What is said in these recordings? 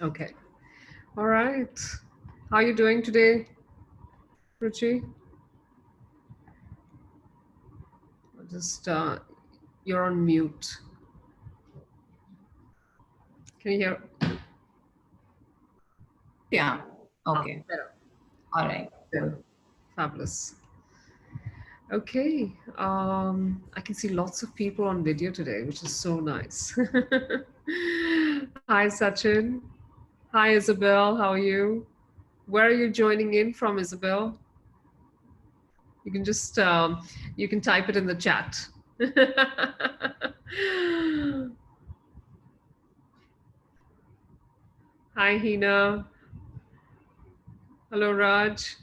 Okay. All right. How are you doing today, Ruchi? Just you're on mute. Can you hear? Yeah. Ah, Okay. better. All right. Better. Fabulous. Okay. I can see lots of people on video today, which is so nice. Hi, Sachin. Hi, Isabel. How are you? Where are you joining in from, Isabel? You can just you can type it in the chat. Hi, Hina. Hello, Raj.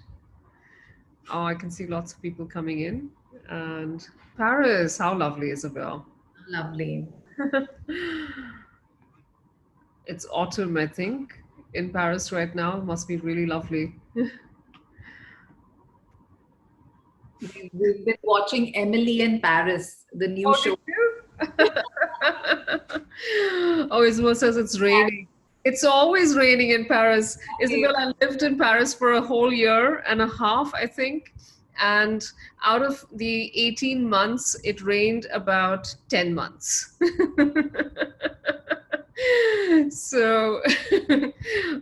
Oh, I can see lots of people coming in. And Paris, how lovely, Isabel. Lovely. It's autumn, I think, in Paris right now. It must be really lovely. We've been watching Emily in Paris, the new Oh, show. did you? Oh, Isabel says it's raining. It's always raining in Paris. Isabel, I lived in Paris for a whole year and a half, I think. And out of the 18 months, it rained about 10 months. So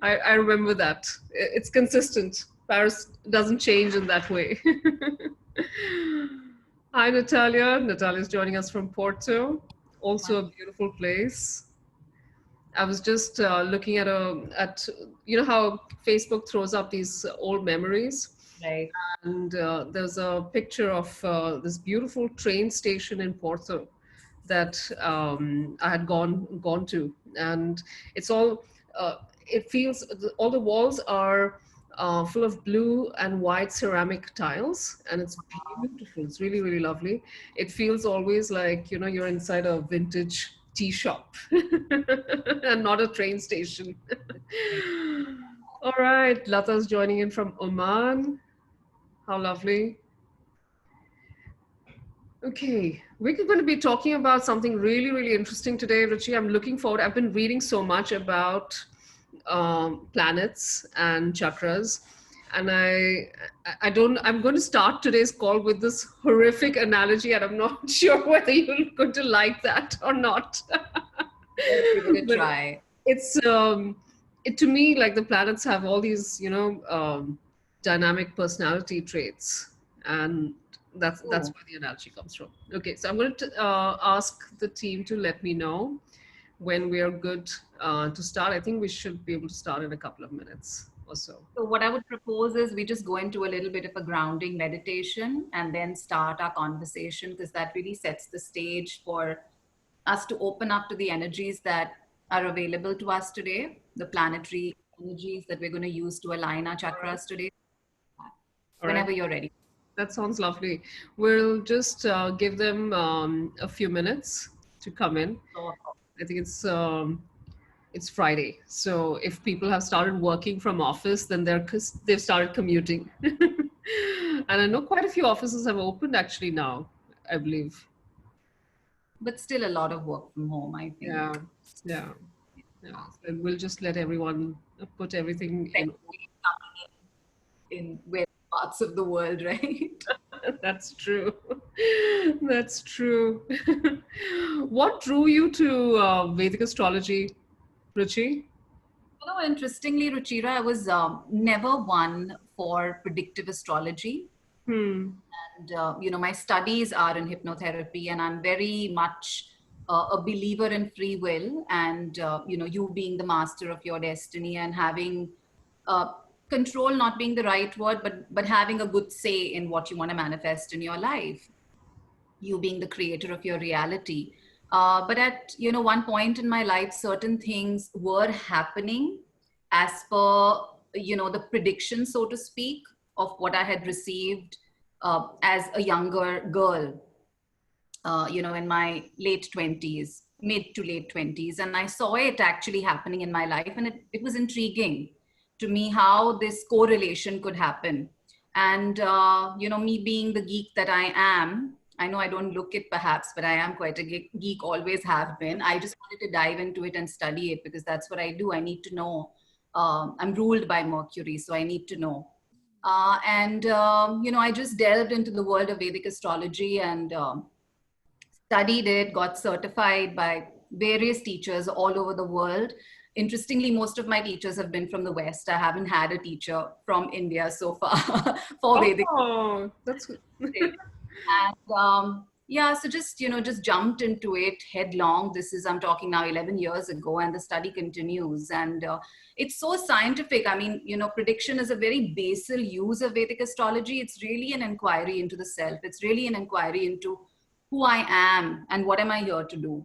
I remember that. It's consistent. Paris doesn't change in that way. Hi, Natalia. Natalia is joining us from Porto, also a beautiful place. I was just looking at you know how Facebook throws up these old memories, Right. and there's a picture of this beautiful train station in Porto that I had gone to, and it's all it feels all the walls are full of blue and white ceramic tiles, and it's beautiful. It's really really lovely. It feels always like you're inside a vintage tea shop and not a train station. All right, Lata's joining in from Oman. How lovely. Okay, we're going to be talking about something really, really interesting today, Ruchi. I'm looking forward. I've been reading so much about planets and chakras, and I don't. I'm going to start today's call with this horrific analogy, and I'm not sure whether you're going to like that or not. Let's give it a But try. it's it to me like the planets have all these dynamic personality traits, and that's Oh, where the analogy comes from. Okay, so I'm going to ask the team to let me know when we are good to start. I think we should be able to start in a couple of minutes or so. so what I would propose is we just go into a little bit of a grounding meditation and then start our conversation because that really sets the stage for us to open up to the energies that are available to us today, the planetary energies that we're going to use to align our chakras today. All right, Whenever you're ready. that sounds lovely. We'll just give them a few minutes to come in. So, I think it's Friday, so if people have started working from office, then they've started commuting, and I know quite a few offices have opened actually now. I believe. but still a lot of work from home, I Yeah, think. yeah, yeah. So we'll just let everyone put everything in. Especially in various parts of the world, right? That's true. That's true. What drew you to Vedic astrology, Ruchi? Interestingly, Ruchira, I was never one for predictive astrology. Hmm. And, my studies are in hypnotherapy, and I'm very much a believer in free will and, you being the master of your destiny and having uh, control not being the right word, but having a good say in what you want to manifest in your life, you being the creator of your reality. But at one point in my life, certain things were happening as per the prediction, so to speak, of what I had received as a younger girl, in my late 20s, mid to late 20s. And I saw it actually happening in my life. And it was intriguing to me how this correlation could happen. And, me being the geek that I am, I know I don't look it perhaps, but I am quite a geek, always have been. I just wanted to dive into it and study it because that's what I do. I need to know. I'm ruled by Mercury, so I need to know. I just delved into the world of Vedic astrology and studied it, got certified by various teachers all over the world. Interestingly, most of my teachers have been from the West. I haven't had a teacher from India so far for Vedic. Oh, that's good. And yeah, so just jumped into it headlong. I'm talking now 11 years ago, and the study continues. And it's so scientific. I mean, prediction is a very basal use of Vedic astrology. It's really an inquiry into the self. It's really an inquiry into who I am and what am I here to do.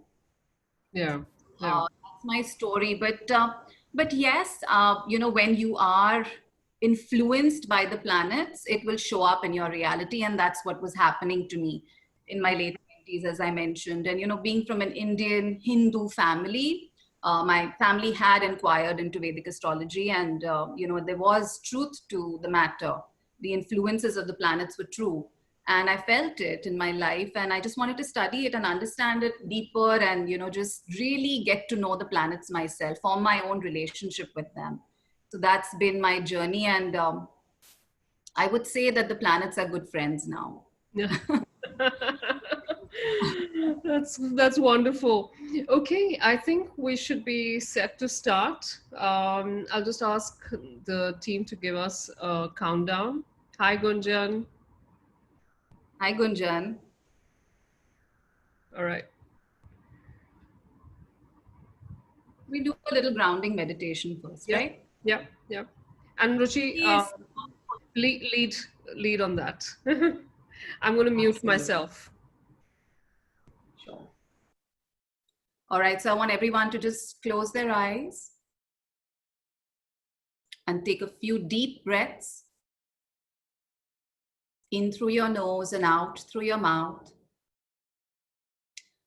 Yeah. That's my story. But yes, when you are influenced by the planets, it will show up in your reality, and that's what was happening to me in my late 20s, as I mentioned. And being from an Indian Hindu family, my family had inquired into Vedic astrology, and there was truth to the matter. The influences of the planets were true, and I felt it in my life, and I just wanted to study it and understand it deeper, and just really get to know the planets myself, form my own relationship with them. So that's been my journey, and I would say that the planets are good friends now. Yeah. That's wonderful. Okay, I think we should be set to start. I'll just ask the team to give us a countdown. Hi, Gunjan. Hi, Gunjan. All right. We do a little grounding meditation first, Yeah, right? yeah, yeah. And Ruchi, Yes. lead on that. I'm going to mute Absolutely. myself. Sure. All right, so I want everyone to just close their eyes and take a few deep breaths in through your nose and out through your mouth.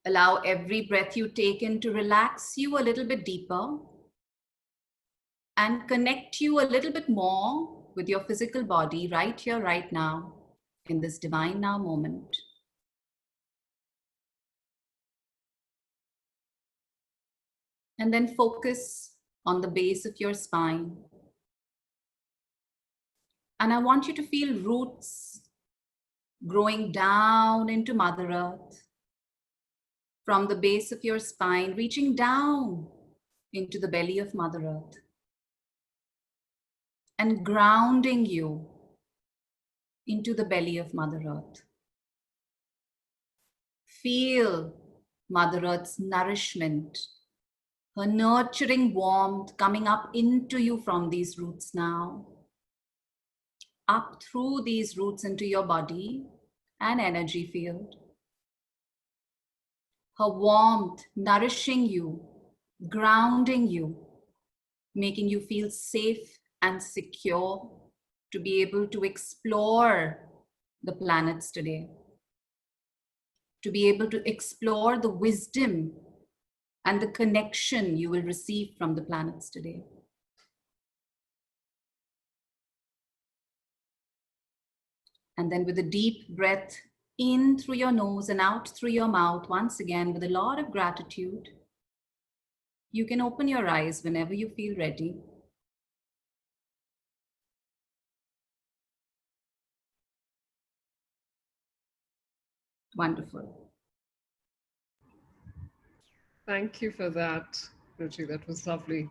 Allow every breath you take in to relax you a little bit deeper and connect you a little bit more with your physical body right here, right now, in this divine now moment. And then focus on the base of your spine. And I want you to feel roots growing down into Mother Earth, from the base of your spine, reaching down into the belly of Mother Earth and grounding you into the belly of Mother Earth. Feel Mother Earth's nourishment, her nurturing warmth coming up into you from these roots now, up through these roots into your body and energy field. Her warmth nourishing you, grounding you, making you feel safe and secure to be able to explore the planets today, to be able to explore the wisdom and the connection you will receive from the planets today. And then with a deep breath in through your nose and out through your mouth, once again with a lot of gratitude, you can open your eyes whenever you feel ready. Wonderful. Thank you for that, Ruchi. That was lovely.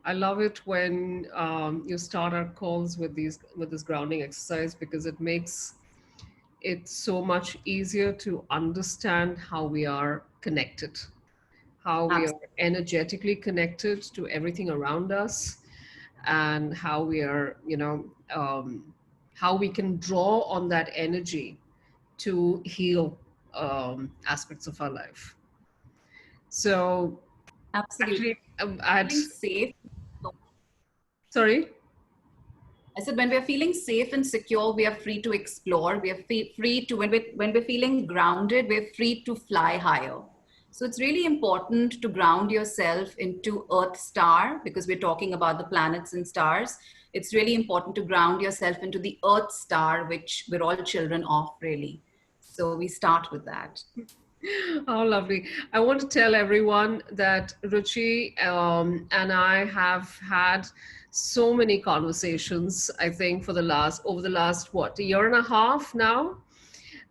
I love it when you start our calls with this grounding exercise because it makes it so much easier to understand how we are connected, how we are energetically connected to everything around us, and how we are, how we can draw on that energy to heal aspects of our life. So, Absolutely. actually, Feeling safe. sorry. I said, when we're feeling safe and secure, we are free to explore. We are free to, when we're feeling grounded, we're free to fly higher. So it's really important to ground yourself into Earth Star, because we're talking about the planets and stars. It's really important to ground yourself into the Earth Star, which we're all children of, really. So we start with that. How lovely. I want to tell everyone that Ruchi and I have had so many conversations, I think, over the last, what, a year and a half now?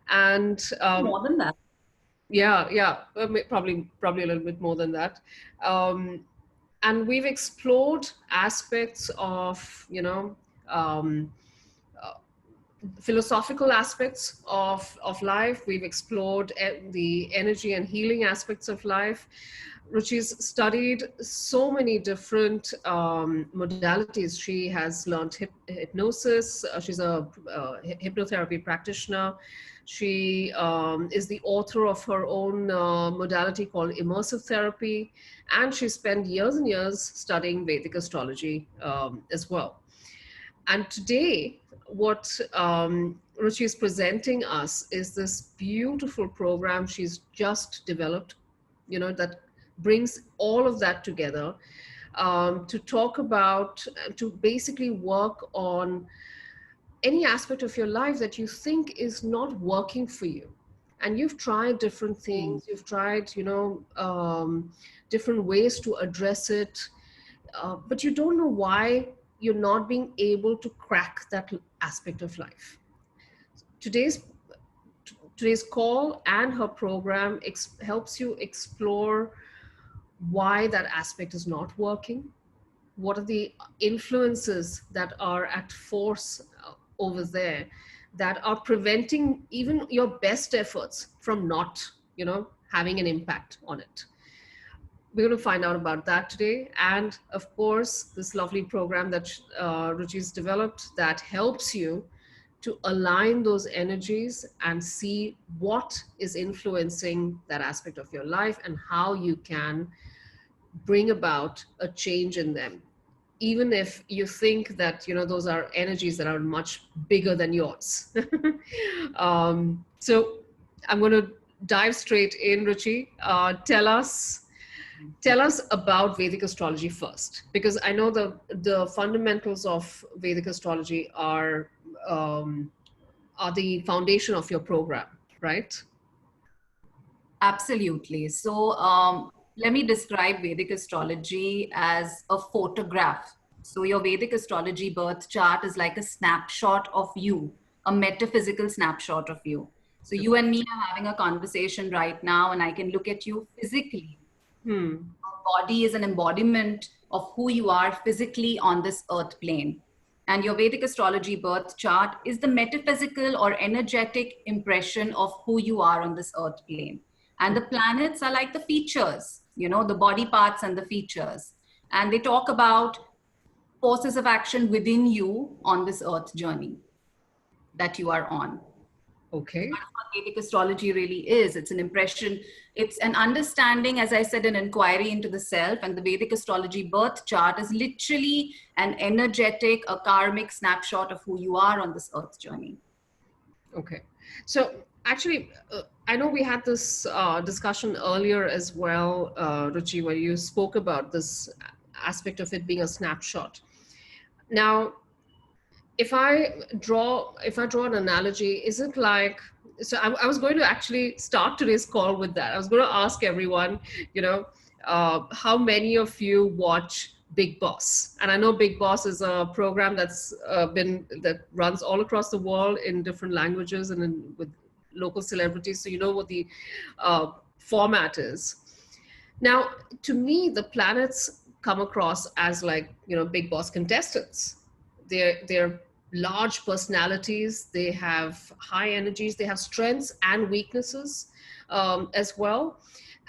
And More than that. yeah, yeah, probably a little bit more than that. Um, and we've explored aspects of, um, philosophical aspects of life. We've explored the energy and healing aspects of life. Ruchi's studied so many different modalities. She has learned hypnosis. She's a hypnotherapy practitioner. She is the author of her own modality called immersive therapy. And she spent years and years studying Vedic astrology as well. And today, what Ruchi is presenting us is this beautiful program she's just developed, that brings all of that together to talk about, to basically work on any aspect of your life that you think is not working for you. And you've tried different things, you've tried, different ways to address it, but you don't know why you're not being able to crack that aspect of life. Today's today's call and her program helps you explore why that aspect is not working. What are the influences that are at force over there that are preventing even your best efforts from not, having an impact on it? We're going to find out about that today. And of course, this lovely program that Ruchi's developed that helps you to align those energies and see what is influencing that aspect of your life and how you can bring about a change in them. Even if you think that, those are energies that are much bigger than yours. So I'm going to dive straight in, Ruchi. Tell us about Vedic astrology first, because I know the fundamentals of Vedic astrology are the foundation of your program, right? Absolutely. So let me describe Vedic astrology as a photograph. So your Vedic astrology birth chart is like a snapshot of you, a metaphysical snapshot of you. So you and me are having a conversation right now, and I can look at you physically. Your body is an embodiment of who you are physically on this earth plane. And your Vedic astrology birth chart is the metaphysical or energetic impression of who you are on this earth plane. And the planets are like the features, the body parts and the features. And they talk about forces of action within you on this earth journey that you are on. Okay. That's what Vedic astrology really is. It's an impression, it's an understanding, as I said, an inquiry into the self. And the Vedic astrology birth chart is literally an energetic, a karmic snapshot of who you are on this earth journey. Okay. So actually, I know we had this discussion earlier as well, Ruchi, where you spoke about this aspect of it being a snapshot. Now, if I draw an analogy, is it like, so I was going to actually start today's call with that. I was going to ask everyone, how many of you watch Big Boss? And I know Big Boss is a program that runs all across the world in different languages and with local celebrities. So you know what the format is. Now, to me, the planets come across as like, Big Boss contestants. They're large personalities. They have high energies. They have strengths and weaknesses as well.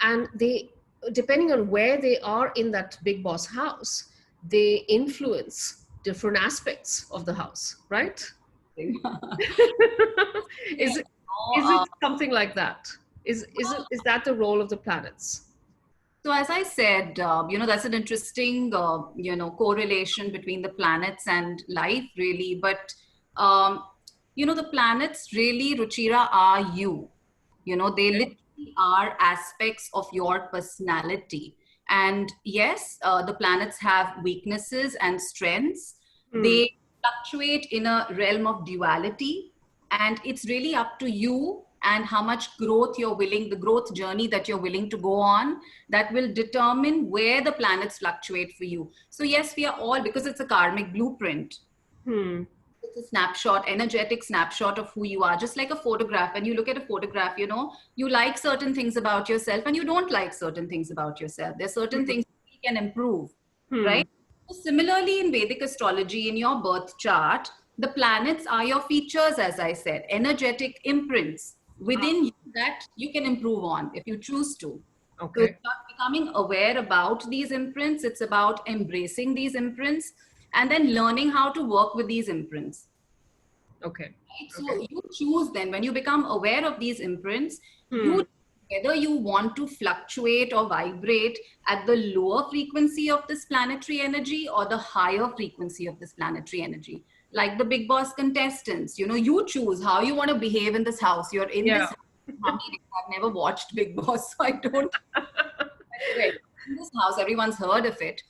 And they, depending on where they are in that Big Boss house, they influence different aspects of the house, right? Is it something like that? Is that the role of the planets? So as I said, that's an interesting, correlation between the planets and life, really. But, the planets really, Ruchira, are you. They literally are aspects of your personality. And yes, the planets have weaknesses and strengths. They fluctuate in a realm of duality. And it's really up to you and how much growth the growth journey that you're willing to go on, that will determine where the planets fluctuate for you. So yes, we are all, because it's a karmic blueprint, Hmm. it's a snapshot, energetic snapshot of who you are. Just like a photograph, when you look at a photograph, you know, you like certain things about yourself and you don't like certain things about yourself. There's certain things you can improve, Hmm. right? So similarly, in Vedic astrology, in your birth chart, the planets are your features, as I said, energetic imprints within you that you can improve on if you choose to. So it's Okay. about becoming aware about these imprints. It's about embracing these imprints and then learning how to work with these imprints. Okay. Right? Okay. So you choose then, when you become aware of these imprints, Hmm. you whether you want to fluctuate or vibrate at the lower frequency of this planetary energy or the higher frequency of this planetary energy. Like the Big Boss contestants, you know, you choose how you want to behave in this house. You're in this Yeah. house. I've never watched Big Boss, so I don't. Anyway, in this house, everyone's heard of it.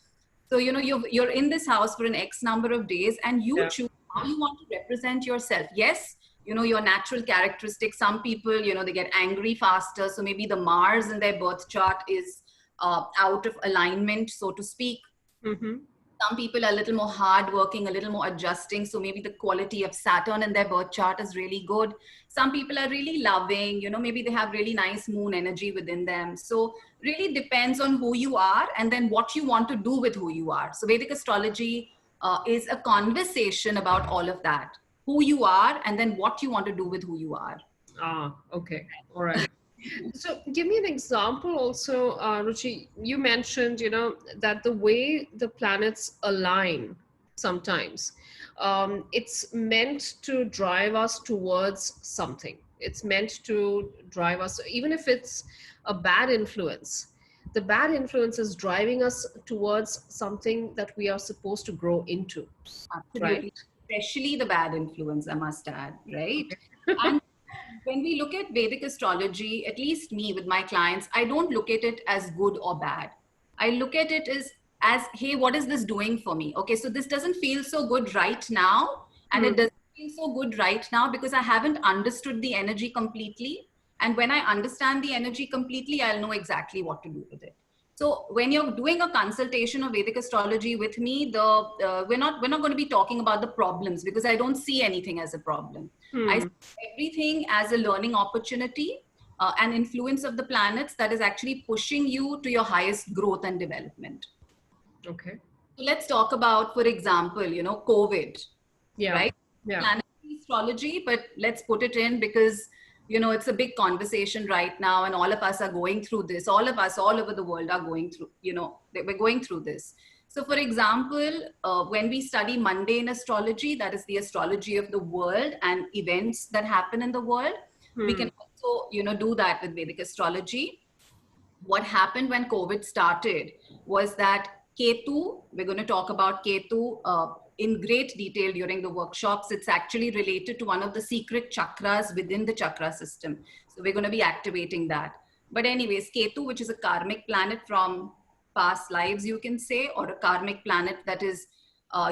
So, you know, you're in this house for an X number of days and you Yeah. choose how you want to represent yourself. Yes, you know, your natural characteristics. Some people, you know, they get angry faster. So maybe the Mars in their birth chart is out of alignment, so to speak. Mm-hmm. Some people are a little more hardworking, a little more adjusting. So maybe the quality of Saturn in their birth chart is really good. Some people are really loving, you know, maybe they have really nice moon energy within them. So really depends on who you are and then what you want to do with who you are. So Vedic astrology is a conversation about all of that, who you are and then what you want to do with who you are. Okay. All right. So give me an example also, Ruchi. You mentioned, that the way the planets align sometimes, it's meant to drive us towards something. It's meant to drive us, even if it's a bad influence. The bad influence is driving us towards something that we are supposed to grow into, right? Absolutely. Especially the bad influence, I must add, right? Okay. And when we look at Vedic astrology, at least me with my clients, I don't look at it as good or bad. I look at it as, hey, what is this doing for me? Okay, so this doesn't feel so good right now. And Hmm. it doesn't feel so good right now because I haven't understood the energy completely. And when I understand the energy completely, I'll know exactly what to do with it. So when you're doing a consultation of Vedic astrology with me, we're not going to be talking about the problems because I don't see anything as a problem. I Hmm. see everything as a learning opportunity, an influence of the planets that is actually pushing you to your highest growth and development. Okay. So let's talk about, for example, you know, COVID, Yeah. right? Yeah. Planetary astrology, but let's put it in because, you know, it's a big conversation right now and all of us are going through this. All of us all over the world are going through, you know, we're going through this. So for example, when we study mundane astrology, that is the astrology of the world and events that happen in the world, we Hmm. can also, you know, do that with Vedic astrology. What happened when COVID started was that Ketu, we're going to talk about Ketu in great detail during the workshops. It's actually related to one of the secret chakras within the chakra system. So we're going to be activating that. But anyways, Ketu, which is a karmic planet from past lives, you can say, or a karmic planet that is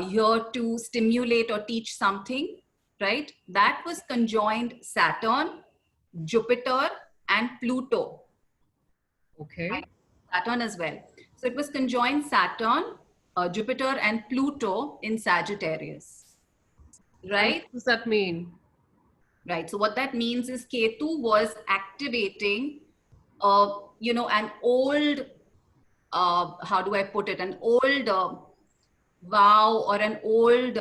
here to stimulate or teach something, right? That was conjoined Saturn, Jupiter, and Pluto, Okay. right? Saturn as well. So it was conjoined Saturn, Jupiter, and Pluto in Sagittarius, And right? what does that mean? Right. So what that means is Ketu was activating, you know, an old, how do I put it, an old vow or an old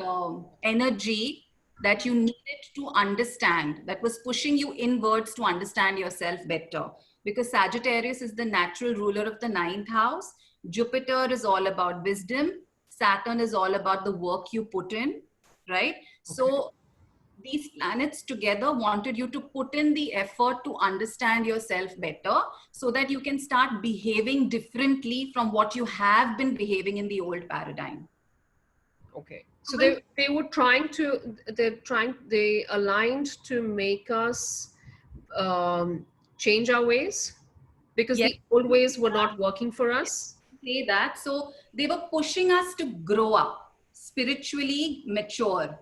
energy that you needed to understand, that was pushing you inwards to understand yourself better. Because Sagittarius is the natural ruler of the ninth house. Jupiter is all about wisdom. Saturn is all about the work you put in, right? Okay. So these planets together wanted you to put in the effort to understand yourself better so that you can start behaving differently from what you have been behaving in the old paradigm. Okay. So So when they aligned to make us um, change our ways because yes, the old ways were not working for us. say that. So they were pushing us to grow up, spiritually mature,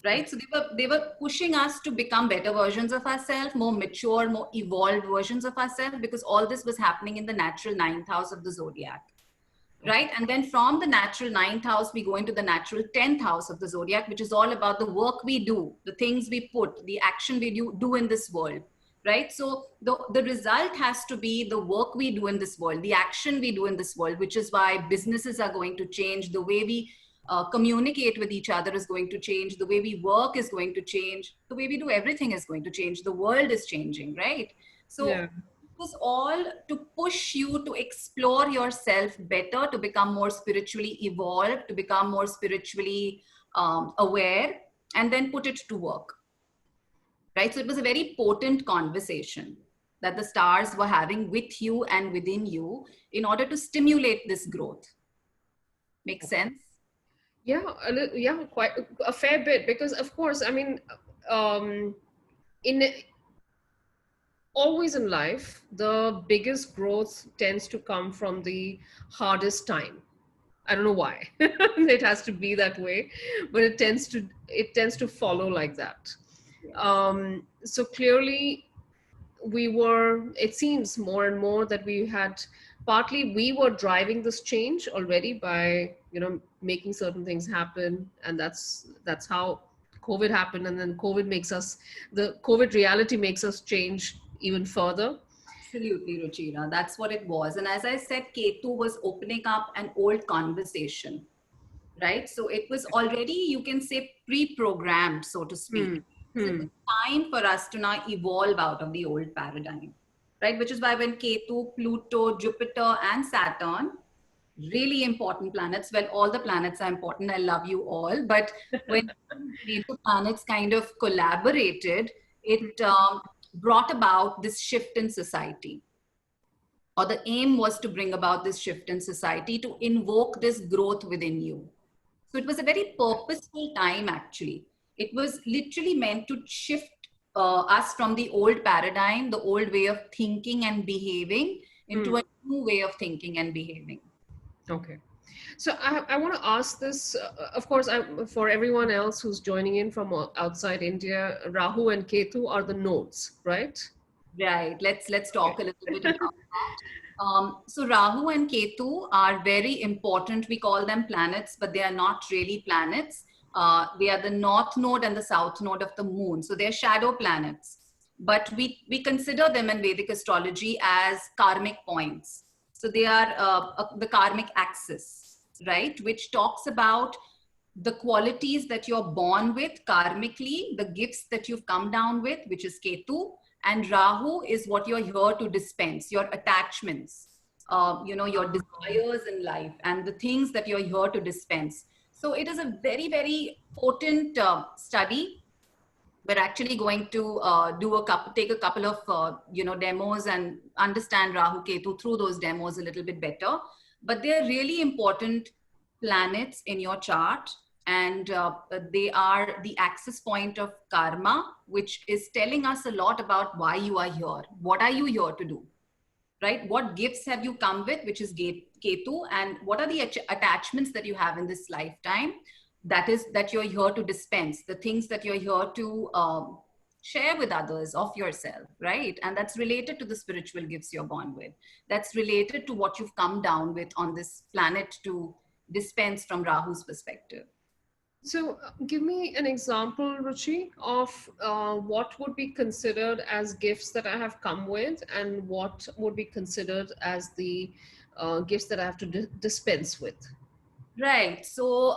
right? So they were pushing us to become better versions of ourselves, more mature, more evolved versions of ourselves, because all this was happening in the natural ninth house of the zodiac, Okay. right? And then from the natural ninth house, we go into the natural 10th house of the zodiac, which is all about the work we do, the things we put, the action we do in this world, right? So the result has to be the work we do in this world, the action we do in this world, which is why businesses are going to change, the way we communicate with each other is going to change, the way we work is going to change, the way we do everything is going to change, the world is changing, right? So Yeah. was all to push you to explore yourself better, to become more spiritually evolved, to become more spiritually aware, and then put it to work, right? So it was a very potent conversation that the stars were having with you and within you in order to stimulate this growth. Make sense? Yeah, yeah, quite a fair bit, because of course, I mean, um, in always in life, the biggest growth tends to come from the hardest time. I don't know why. It has to be that way, but it tends to follow like that. Yes. So clearly, it seems more and more that we were driving this change already by making certain things happen, and that's how COVID happened. And then the COVID reality makes us change even further. Absolutely, Ruchira. That's what it was. And as I said, Ketu was opening up an old conversation, right? So it was already, you can say, pre-programmed, so to speak. Hmm. So it Hmm. was time for us to now evolve out of the old paradigm, right? Which is why when Ketu, Pluto, Jupiter, and Saturn, really important planets, well, all the planets are important, I love you all, but when these planets kind of collaborated, it brought about this shift in society, or the aim was to bring about this shift in society, to invoke this growth within you. So it was a very purposeful time, actually. It was literally meant to shift us from the old paradigm, the old way of thinking and behaving, into Hmm. a new way of thinking and behaving. Okay. So I want to ask this, of course, for everyone else who's joining in from outside India, Rahu and Ketu are the nodes, right? Right. Let's Okay. talk a little bit about that. So Rahu and Ketu are very important. We call them planets, but they are not really planets. They are the north node and the south node of the moon. So they're shadow planets. But we consider them in Vedic astrology as karmic points. So they are the karmic axis, right? Which talks about the qualities that you're born with karmically, the gifts that you've come down with, which is Ketu, and Rahu is what you're here to dispense, your attachments, your desires in life, and the things that you're here to dispense. So it is a very, very potent study. We're actually going to take a couple of demos and understand Rahu Ketu through those demos a little bit better. But they are really important planets in your chart, and they are the axis point of karma, which is telling us a lot about why you are here. What are you here to do? Right? What gifts have you come with, which is Ketu, and what are the attachments that you have in this lifetime? That you're here to dispense, the things that you're here to share with others of yourself, right? And that's related to the spiritual gifts you're born with. That's related to what you've come down with on this planet to dispense from Rahu's perspective. So give me an example, Ruchi, of what would be considered as gifts that I have come with, and what would be considered as the gifts that I have to dispense with. Right. So,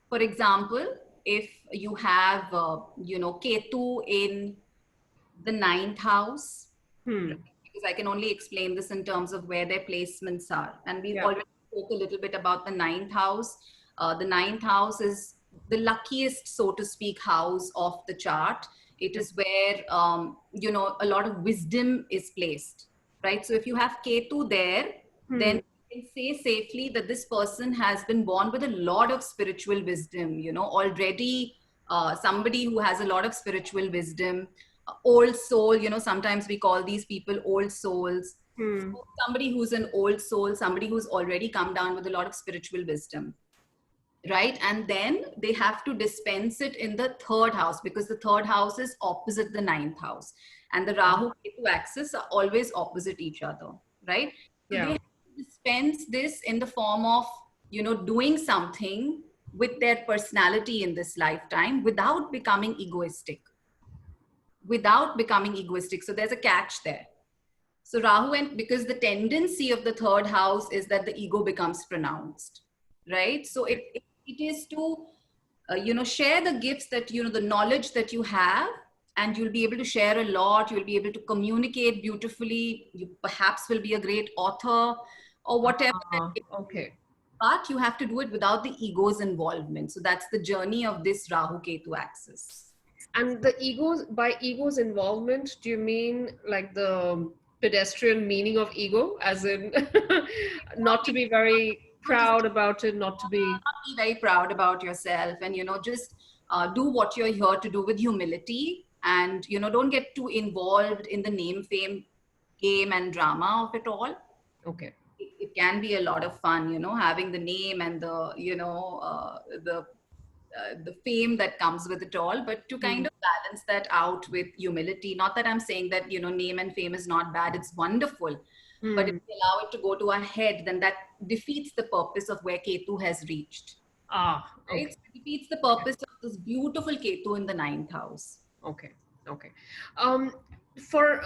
for example, if you have, Ketu in the ninth house, right? Hmm. Because I can only explain this in terms of where their placements are. And we've Yeah. already spoke a little bit about the ninth house. The ninth house is the luckiest, so to speak, house of the chart. It is where, a lot of wisdom is placed, right? So if you have Ketu there, Hmm. then you can say safely that this person has been born with a lot of spiritual wisdom, already somebody who has a lot of spiritual wisdom, old soul, sometimes we call these people old souls. Hmm. So somebody who's an old soul, somebody who's already come down with a lot of spiritual wisdom. right? And then they have to dispense it in the third house, because the third house is opposite the ninth house, and the Rahu Ketu axis are always opposite each other, right? So they Yeah. have to dispense this in the form of, doing something with their personality in this lifetime without becoming egoistic. So there's a catch there. So Rahu, and because the tendency of the third house is that the ego becomes pronounced, right? So it is to, share the gifts that, the knowledge that you have, and you'll be able to share a lot. You'll be able to communicate beautifully. You perhaps will be a great author or whatever. Okay. But you have to do it without the ego's involvement. So that's the journey of this Rahu Ketu axis. And the egos, by ego's involvement, do you mean like the pedestrian meaning of ego, as in not to be very proud about it, not to be. Be very proud about yourself, and just do what you're here to do with humility, and don't get too involved in the name, fame game and drama of it all. Okay. It can be a lot of fun, having the name and the the fame that comes with it all, but to kind of balance that out with humility. Not that I'm saying that name and fame is not bad, it's wonderful. But if we allow it to go to our head, then that defeats the purpose of where Ketu has reached. Okay. Right? So it defeats the purpose of this beautiful Ketu in the ninth house. Okay. Okay. For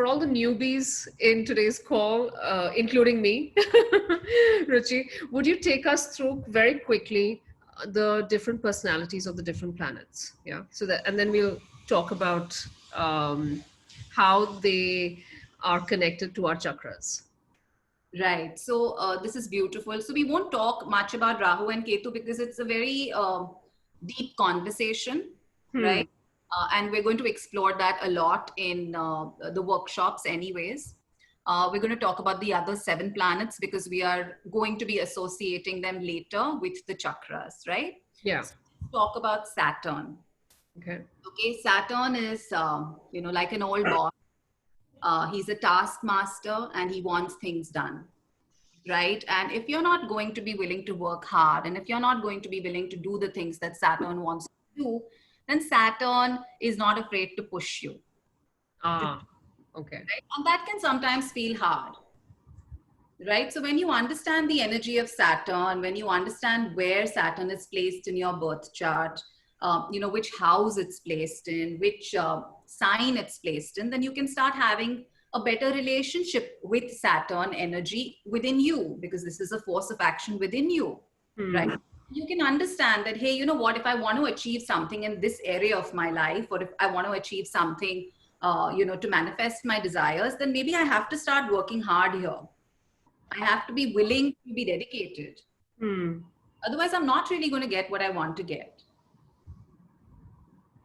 all the newbies in today's call, including me, Ruchi, would you take us through very quickly the different personalities of the different planets? Yeah. So that, and then we'll talk about how they are connected to our chakras. Right. So this is beautiful. So we won't talk much about Rahu and Ketu because it's a very deep conversation, right? And we're going to explore that a lot in the workshops anyways. We're going to talk about the other 7 planets because we are going to be associating them later with the chakras, right? Yeah. So talk about Saturn. Okay. Okay. Saturn is, like an old boss. He's a taskmaster and he wants things done, right? And if you're not going to be willing to work hard, and if you're not going to be willing to do the things that Saturn wants to do, then Saturn is not afraid to push you. Okay. Right? And that can sometimes feel hard, right? So when you understand the energy of Saturn, when you understand where Saturn is placed in your birth chart, which house it's placed in, which sign it's placed in, then you can start having a better relationship with Saturn energy within you, because this is a force of action within you, right? You can understand that, hey, you know what, if I want to achieve something in this area of my life, or if I want to achieve something, to manifest my desires, then maybe I have to start working hard here. I have to be willing to be dedicated. Otherwise, I'm not really going to get what I want to get.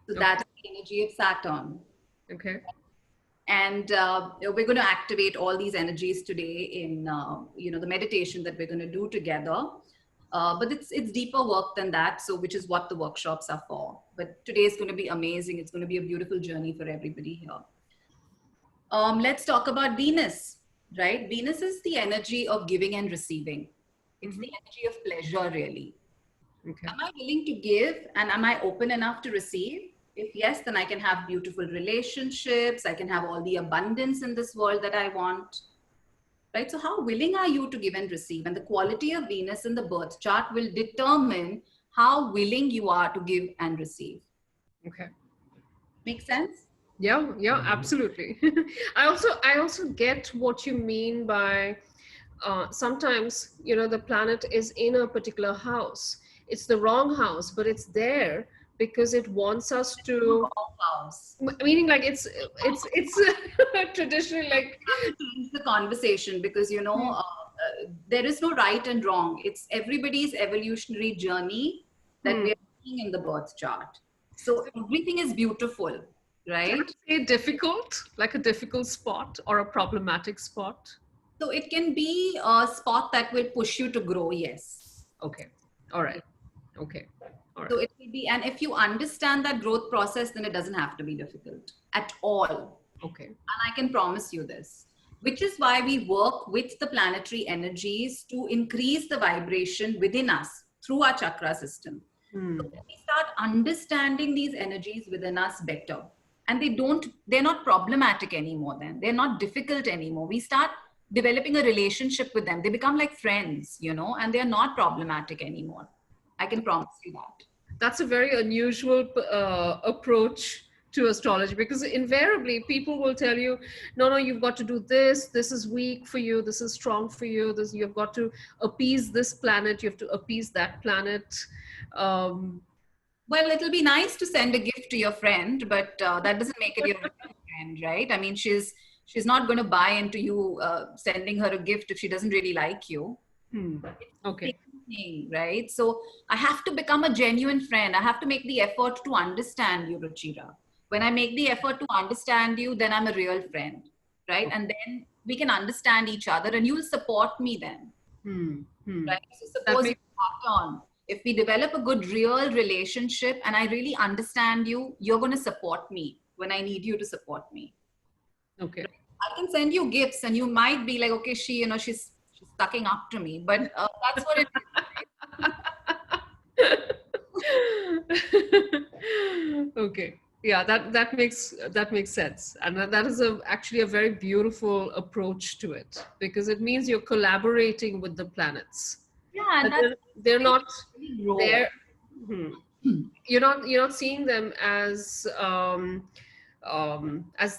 So that's the energy of Saturn. Okay. And we're going to activate all these energies today in, the meditation that we're going to do together. But it's deeper work than that. So which is what the workshops are for. But today is going to be amazing. It's going to be a beautiful journey for everybody here. Let's talk about Venus, right? Venus is the energy of giving and receiving. It's the energy of pleasure, really. Okay. Am I willing to give, and am I open enough to receive? If yes, then I can have beautiful relationships. I can have all the abundance in this world that I want. Right? So how willing are you to give and receive? And the quality of Venus in the birth chart will determine how willing you are to give and receive. Okay. Make sense? Yeah, absolutely. I also get what you mean by sometimes, the planet is in a particular house. It's the wrong house, but it's there because it wants us to, meaning like it's traditionally like change the conversation, because there is no right and wrong. It's everybody's evolutionary journey that we are seeing in the birth chart. So everything is beautiful, right? Can I say difficult, like a difficult spot or a problematic spot? So it can be a spot that will push you to grow. Yes. Okay. All right. Okay. All right. So it will be, and if you understand that growth process, then it doesn't have to be difficult at all. Okay. And I can promise you this, which is why we work with the planetary energies to increase the vibration within us. through our chakra system. Hmm. So when we start understanding these energies within us better, and they're not problematic anymore, then they're not difficult anymore. We start developing a relationship with them. They become like friends, and they're not problematic anymore. I can promise you that. That's a very unusual approach to astrology, because invariably people will tell you, no, you've got to do this. This is weak for you. This is strong for you. This, you've got to appease this planet. You have to appease that planet. Um, Well, it'll be nice to send a gift to your friend, but that doesn't make it your real friend, right? I mean, she's not going to buy into you sending her a gift if she doesn't really like you. okay. Thing, right? So I have to become a genuine friend. I have to make the effort to understand you, Ruchira. When I make the effort to understand you, then I'm a real friend, right? And then we can understand each other, and you'll support me then, right? So That suppose you makes start on. If we develop a good real relationship and I really understand you, you're going to support me when I need you to support me. okay. I can send you gifts and you might be like, okay, she's sucking up to me, but that's what it Okay. Yeah, that makes sense, and that is actually a very beautiful approach to it, because it means you're collaborating with the planets. yeah, and But that's they're not really grow. there. Hmm. You're not seeing them as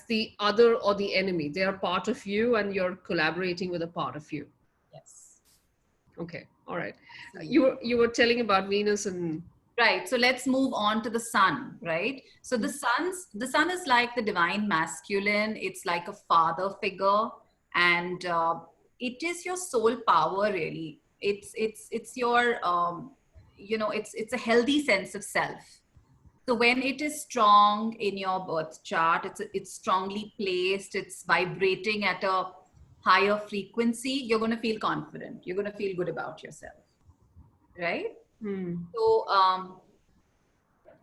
the other or the enemy. They are part of you, and you're collaborating with a part of you. Yes. Okay, all right. Absolutely. You were telling about Venus and Right. So let's move on to the sun, right? So the sun is like the divine masculine. It's like a father figure, and it is your soul power, really. It's your it's a healthy sense of self. So when it is strong in your birth chart, it's strongly placed, it's vibrating at a higher frequency, you're going to feel confident. You're going to feel good about yourself, right? So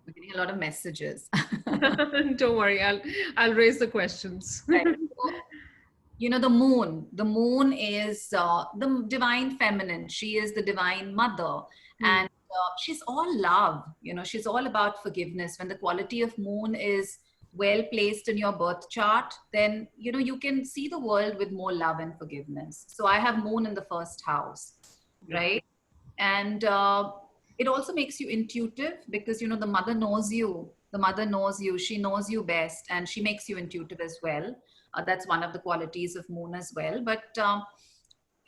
we're getting a lot of messages. don't worry, I'll raise the questions. Right. So, the moon is the divine feminine. She is the divine mother, and she's all love. She's all about forgiveness. When the quality of moon is well placed in your birth chart, then you can see the world with more love and forgiveness. So I have moon in the first house, right? And it also makes you intuitive, because the mother knows you. The mother knows you. She knows you best, and she makes you intuitive as well. That's one of the qualities of moon as well. But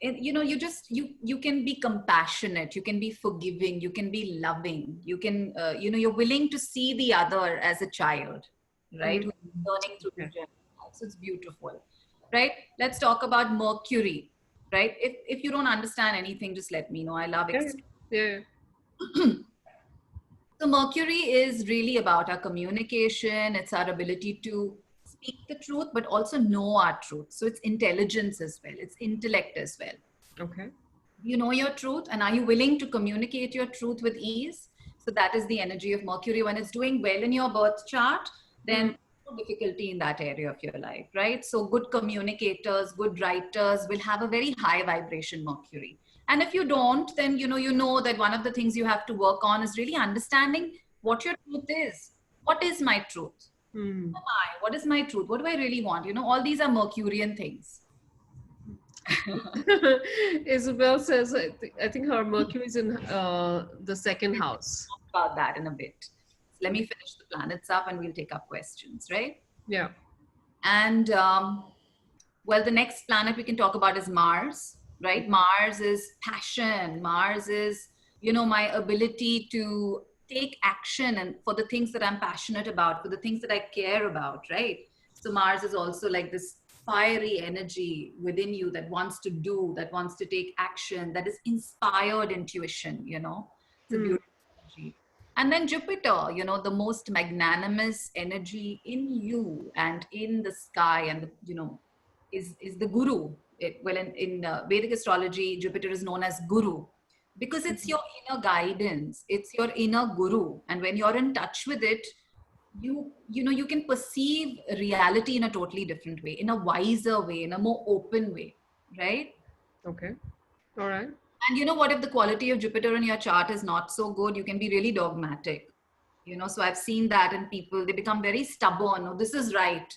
you can be compassionate, you can be forgiving, you can be loving, you can you're willing to see the other as a child, right? Who's learning through the Yeah. journey. So it's beautiful, right? Let's talk about Mercury, right? If you don't understand anything, just let me know. I love Yeah, yeah. so Mercury is really about our communication. It's our ability to speak the truth, but also know our truth. So it's intelligence as well. It's intellect as well. Okay. You know your truth, and are you willing to communicate your truth with ease? So that is the energy of Mercury. When it's doing well in your birth chart, then no difficulty in that area of your life, right? So good communicators, good writers will have a very high vibration Mercury. And if you don't, then you know that one of the things you have to work on is really understanding what your truth is. What is my truth? Who am I? What is my truth? What do I really want? All these are Mercurian things. Isabel says, I think her Mercury's in the second house. About that in a bit. So let me finish the planets up and we'll take up questions, right? Yeah. And well, the next planet we can talk about is Mars, right? Mars is passion. Mars is, my ability to take action and for the things that I'm passionate about, for the things that I care about, right? So Mars is also like this fiery energy within you that wants to do, that wants to take action, that is inspired intuition, It's a beautiful energy. And then Jupiter, the most magnanimous energy in you and in the sky, and is the guru. In Vedic astrology, Jupiter is known as guru, because it's your inner guidance, it's your inner guru, and when you're in touch with it, you can perceive reality in a totally different way, in a wiser way, in a more open way, right? Okay. All right. And you know what, if the quality of Jupiter in your chart is not so good, you can be really dogmatic. So I've seen that in people, they become very stubborn. Oh, this is right.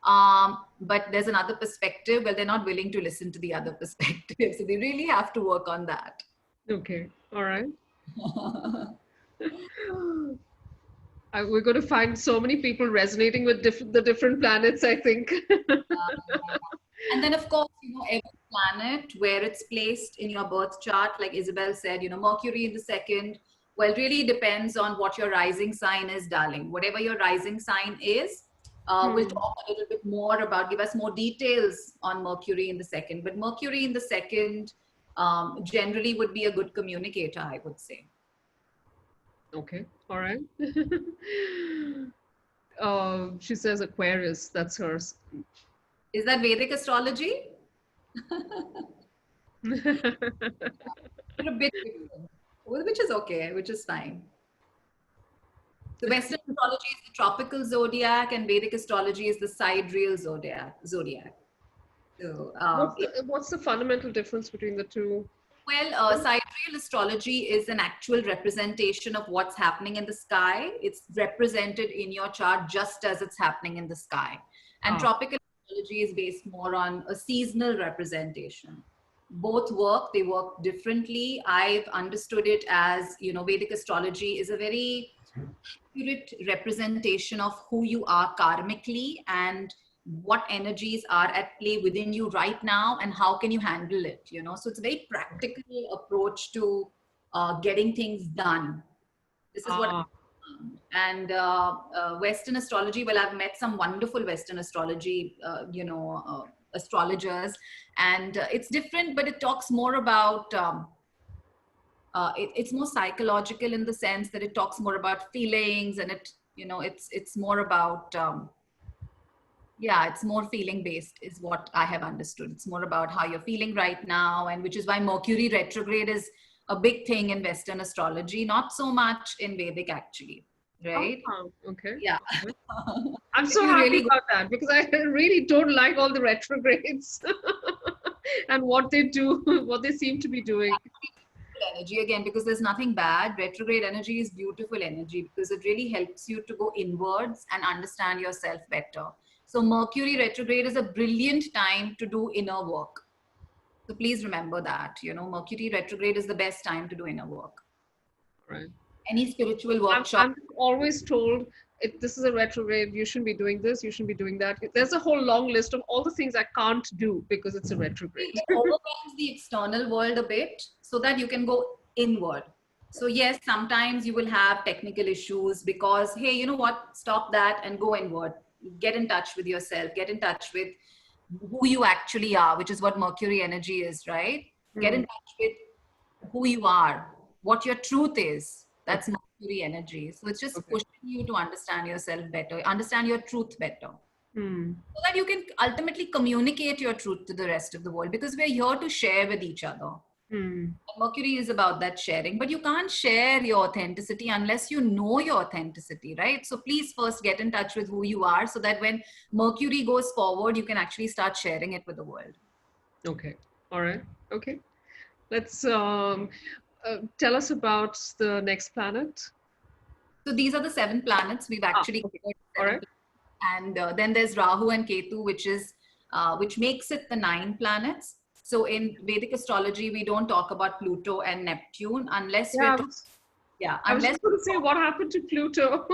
But there's another perspective. Well, they're not willing to listen to the other perspective. So they really have to work on that. Okay. All right. We're going to find so many people resonating with the different planets, I think. And then, of course, every planet where it's placed in your birth chart, like Isabel said, Mercury in the second, well, it really depends on what your rising sign is, darling. Whatever your rising sign is, we'll talk a little bit more about, give us more details on Mercury in the second. But Mercury in the second generally would be a good communicator, I would say. Okay. All right. She says Aquarius. That's hers. Is that Vedic astrology? You're a bit different, which is okay, which is fine. The Western astrology is the tropical zodiac, and Vedic astrology is the sidereal zodiac. So, what's the fundamental difference between the two? well, sidereal astrology is an actual representation of what's happening in the sky. It's represented in your chart just as it's happening in the sky. And tropical astrology is based more on a seasonal representation. Both work, they work differently. I've understood it as, Vedic astrology is a very accurate representation of who you are karmically and what energies are at play within you right now and how can you handle it. So it's a very practical approach to getting things done. This is what and Western astrology, well, I've met some wonderful Western astrology astrologers, and it's different, but it talks more about it's more psychological in the sense that it talks more about feelings, and it's more about it's more feeling based is what I have understood. It's more about how you're feeling right now, and which is why Mercury retrograde is a big thing in Western astrology, not so much in Vedic actually, right? Okay. Yeah. I'm so happy about that, because I really don't like all the retrogrades and what they do, what they seem to be doing. Energy again, because there's nothing bad. Retrograde energy is beautiful energy because it really helps you to go inwards and understand yourself better. So Mercury retrograde is a brilliant time to do inner work. So please remember that, Mercury retrograde is the best time to do inner work. Right. Any spiritual workshop. I'm always told, this is a retrograde, you shouldn't be doing this, you shouldn't be doing that. There's a whole long list of all the things I can't do because it's a retrograde. It overwhelms the external world a bit so that you can go inward. So yes, sometimes you will have technical issues because, hey, you know what, stop that and go inward. Get in touch with yourself, get in touch with who you actually are, which is what Mercury energy is, right? Get in touch with who you are, what your truth is. That's Mercury energy. So it's just pushing you to understand yourself better, understand your truth better. So that you can ultimately communicate your truth to the rest of the world, because we're here to share with each other. Mercury is about that sharing, but you can't share your authenticity unless you know your authenticity, right? So please first get in touch with who you are so that when Mercury goes forward, you can actually start sharing it with the world. Okay. All right. Okay. Let's tell us about the next planet. So these are the 7 planets we've actually covered. All right. And then there's Rahu and Ketu, which makes it the 9 planets. So in Vedic astrology, we don't talk about Pluto and Neptune unless I was just going to say, what happened to Pluto?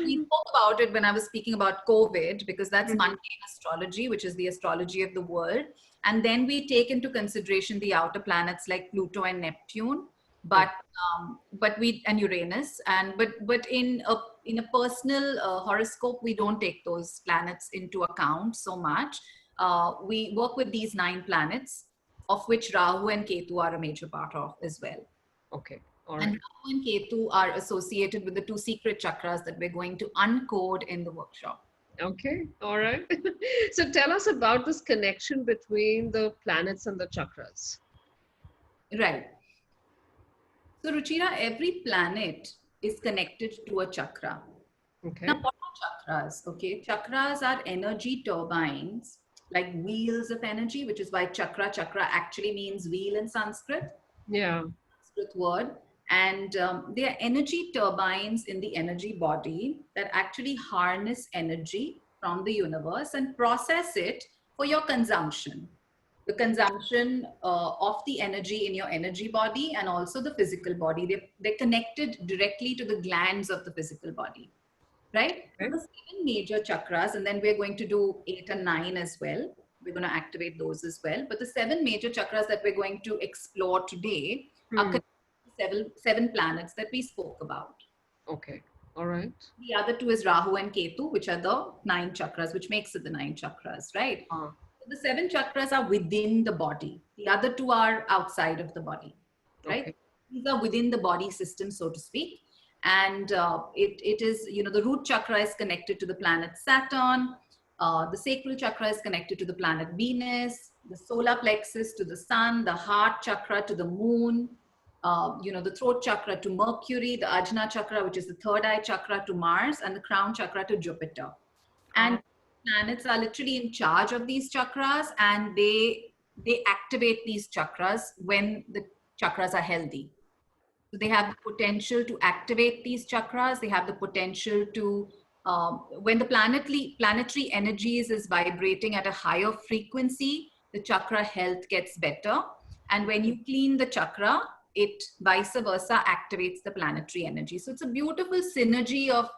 We spoke about it when I was speaking about COVID, because that's mundane astrology, which is the astrology of the world. And then we take into consideration the outer planets like Pluto and Neptune, but and Uranus, but in a personal horoscope, we don't take those planets into account so much. We work with these 9 planets, of which Rahu and Ketu are a major part of as well. Okay. All right. And Rahu and Ketu are associated with the 2 secret chakras that we're going to uncode in the workshop. Okay. All right. So tell us about this connection between the planets and the chakras. Right. So Ruchira, every planet is connected to a chakra. Okay. Now, what are chakras? Okay. Chakras are energy turbines like wheels of energy, which is why chakra actually means wheel in Sanskrit. Yeah. Sanskrit word. And they are energy turbines in the energy body that actually harness energy from the universe and process it for your consumption. The consumption of the energy in your energy body and also the physical body. They're connected directly to the glands of the physical body, right? So Okay. the seven major chakras, and then we're going to do 8 and 9 as well. We're going to activate those as well. But the seven major chakras that we're going to explore today are Hmm. connected to seven planets that we spoke about. Okay. All right. The other two is Rahu and Ketu, which are the 9 chakras, which makes it the 9 chakras, right? Ah, So the 7 chakras are within the body. The other two are outside of the body, right? okay. These are within the body system, so to speak. And it is, the root chakra is connected to the planet Saturn. The sacral chakra is connected to the planet Venus. The solar plexus to the sun. The heart chakra to the moon. The throat chakra to Mercury. The Ajna chakra, which is the third eye chakra, to Mars. And the crown chakra to Jupiter. Ah, And planets are literally in charge of these chakras, and they activate these chakras when the chakras are healthy. So they have the potential to activate these chakras. They have the potential to, when the planetary energies is vibrating at a higher frequency, the chakra health gets better. And when you clean the chakra, it vice versa activates the planetary energy. So it's a beautiful synergy of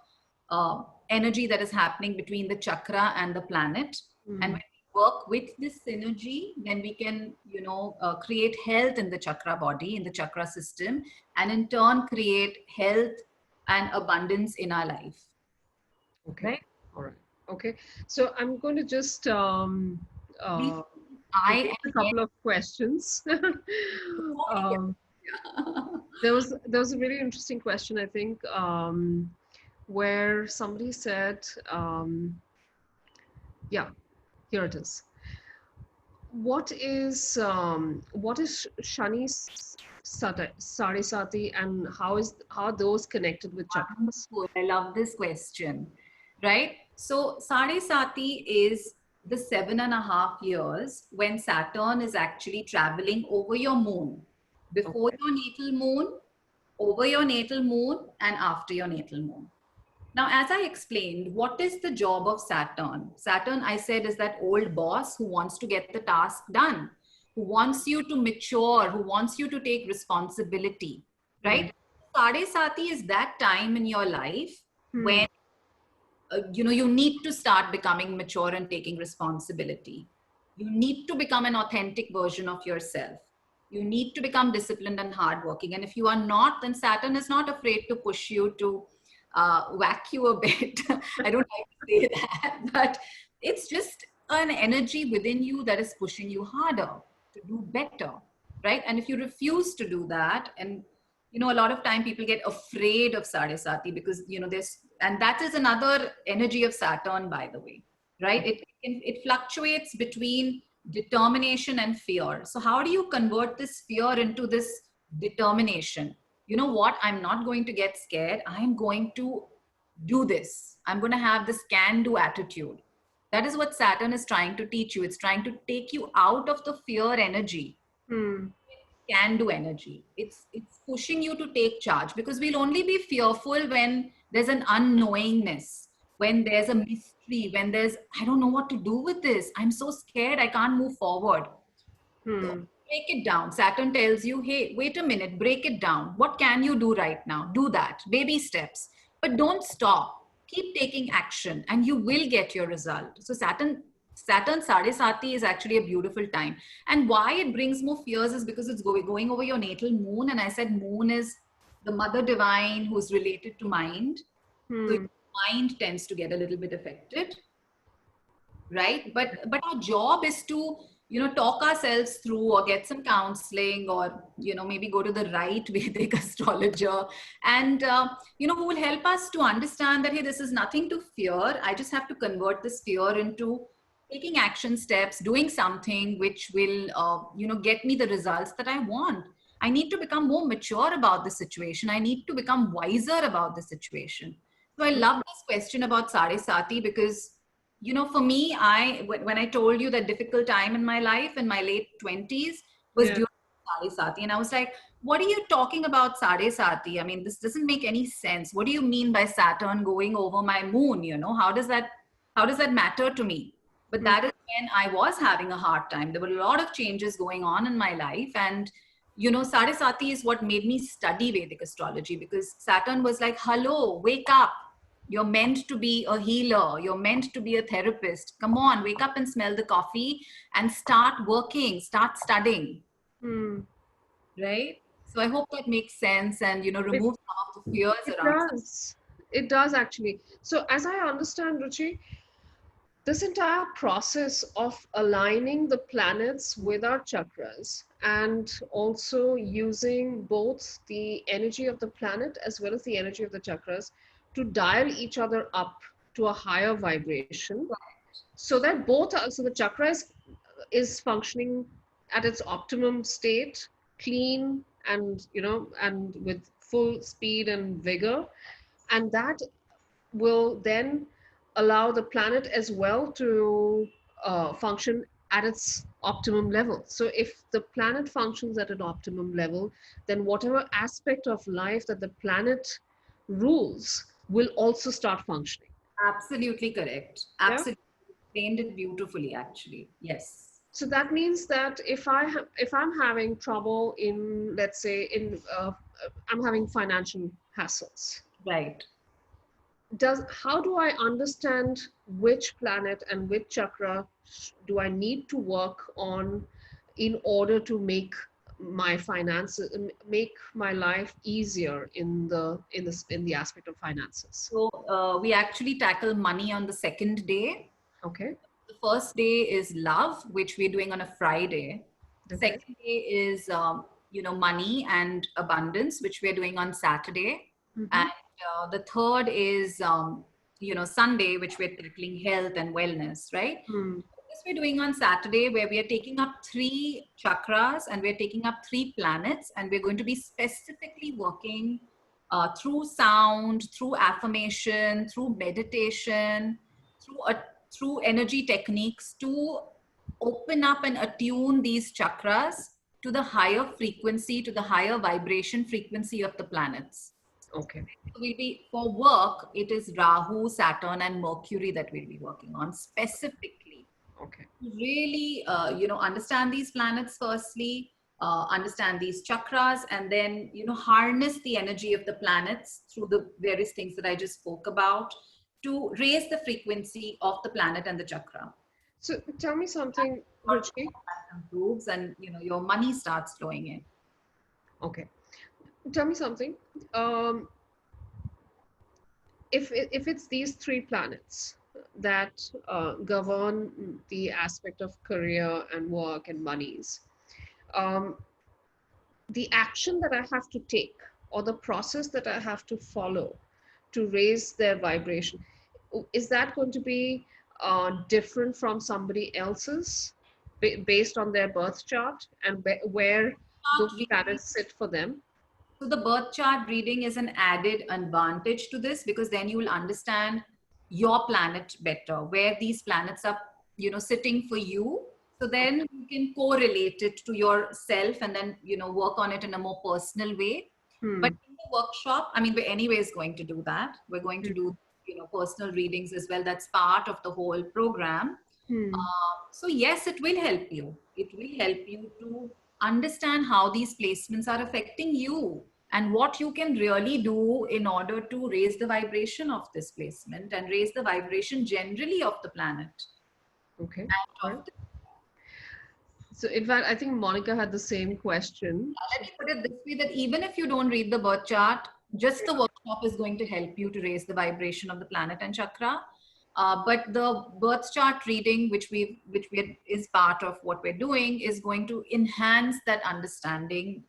energy that is happening between the chakra and the planet. And hmm. when we work with this synergy, then we can, create health in the chakra body, in the chakra system, and in turn create health and abundance in our life. Okay. Right? All right. Okay. So I'm going to just Please, uh, I raise a am couple of questions. here. um, there was a really interesting question, I think, where somebody said, yeah, here it is. What is Shani Sarisati, and how are those connected with chakras? Wonderful. I love this question. Right? So, Sade Sati is the 7.5 years when Saturn is actually traveling over your moon, before Okay. your natal moon, over your natal moon, and after your natal moon. Now, as I explained, what is the job of Saturn? Saturn, I said, is that old boss who wants to get the task done, who wants you to mature, who wants you to take responsibility, Hmm. right? Sade Sati is that time in your life Hmm. when you need to start becoming mature and taking responsibility. You need to become an authentic version of yourself. You need to become disciplined and hardworking. And if you are not, then Saturn is not afraid to push you to whack you a bit. I don't like to say that, but it's just an energy within you that is pushing you harder to do better, right? And if you refuse to do that, and a lot of time people get afraid of Sadhasati because there's, and that is another energy of Saturn, by the way, right? It fluctuates between determination and fear. So how do you convert this fear into this determination? You know what? I'm not going to get scared. I'm going to do this. I'm going to have this can do attitude. That is what Saturn is trying to teach you. It's trying to take you out of the fear energy, Hmm. can do energy. It's pushing you to take charge, because we'll only be fearful when there's an unknowingness, when there's a mystery, when there's, I don't know what to do with this, I'm so scared, I can't move forward. So Hmm. break it down. Saturn tells you, hey, wait a minute, break it down. What can you do right now? Do that, baby steps, but don't stop. Keep taking action and you will get your result. So Saturn Sadesati is actually a beautiful time. And why it brings more fears is because it's going over your natal moon. And I said moon is the mother divine who's related to mind. So Hmm. mind tends to get a little bit affected, right? But our job is to talk ourselves through, or get some counseling, or maybe go to the right Vedic astrologer, and who will help us to understand that, hey, this is nothing to fear. I just have to convert this fear into taking action steps, doing something which will get me the results that I want. I need to become more mature about the situation. I need to become wiser about the situation. So I love this question about Sade Sati, because you know, for me, when I told you that difficult time in my life in my late 20s was Yeah. during Sade Sati. And I was like, what are you talking about, Sade Sati? I mean, this doesn't make any sense. What do you mean by Saturn going over my moon? You know, how does that matter to me? But Mm. that is when I was having a hard time. There were a lot of changes going on in my life. And, you know, Sade Sati is what made me study Vedic astrology, because Saturn was like, hello, wake up. You're meant to be a healer. You're meant to be a therapist. Come on, wake up and smell the coffee and start working, start studying, Mm. right? So I hope that makes sense and, you know, It, remove some of the fears it around. does. It does actually. So as I understand, Ruchi, this entire process of aligning the planets with our chakras and also using both the energy of the planet as well as the energy of the chakras to dial each other up to a higher vibration so that both are, so the chakra is functioning at its optimum state, clean and and with full speed and vigor, and that will then allow the planet as well to function at its optimum level. So if the planet functions at an optimum level, then whatever aspect of life that the planet rules will also start functioning. Absolutely correct. Yeah. Absolutely. Explained it beautifully, actually. Yes. So that means that if I'm having trouble in, let's say, I'm having financial hassles, Right. does how do I understand which planet and which chakra do I need to work on in order to make my finances, make my life easier in the aspect of finances? So we actually tackle money on the second day. Okay. The first day is love, which we're doing on a Friday. Okay. Second day is, you know, money and abundance, which we're doing on Saturday. Mm-hmm. And the third is, you know, Sunday, which we're tackling health and wellness, right? Hmm. This we're doing on Saturday, where we are taking up 3 chakras and we're taking up 3 planets, and we're going to be specifically working through sound, through affirmation, through meditation, through energy techniques to open up and attune these chakras to the higher frequency, to the higher vibration frequency of the planets. Okay. So we'll be, for work, it is Rahu, Saturn, and Mercury that we'll be working on specifically. Okay. Really, you know, understand these planets firstly, understand these chakras, and then, you know, harness the energy of the planets through the various things that I just spoke about to raise the frequency of the planet and the chakra. So tell me something, Ruchi. Improves, and, you know, your money starts flowing in. Okay. Tell me something. Um, if it's these three planets that govern the aspect of career and work and monies, um, the action that I have to take or the process that I have to follow to raise their vibration, is that going to be different from somebody else's based on their birth chart and where those planets sit for them? So the birth chart reading is an added advantage to this, because then you will understand your planet better, where these planets are, you know, sitting for you. So then you can correlate it to yourself and then, you know, work on it in a more personal way. But Hmm. in the workshop, I mean, we're anyways going to do that. We're going to do, you know, personal readings as well. That's part of the whole program. Hmm. So yes, it will help you. It will help you to understand how these placements are affecting you and what you can really do in order to raise the vibration of this placement and raise the vibration generally of the planet Okay. and All of right. So in fact, I think Monica had the same question. let me put it this way, that even if you don't read the birth chart, just the workshop is going to help you to raise the vibration of the planet and chakra. But the birth chart reading, which we is part of what we're doing, is going to enhance that understanding,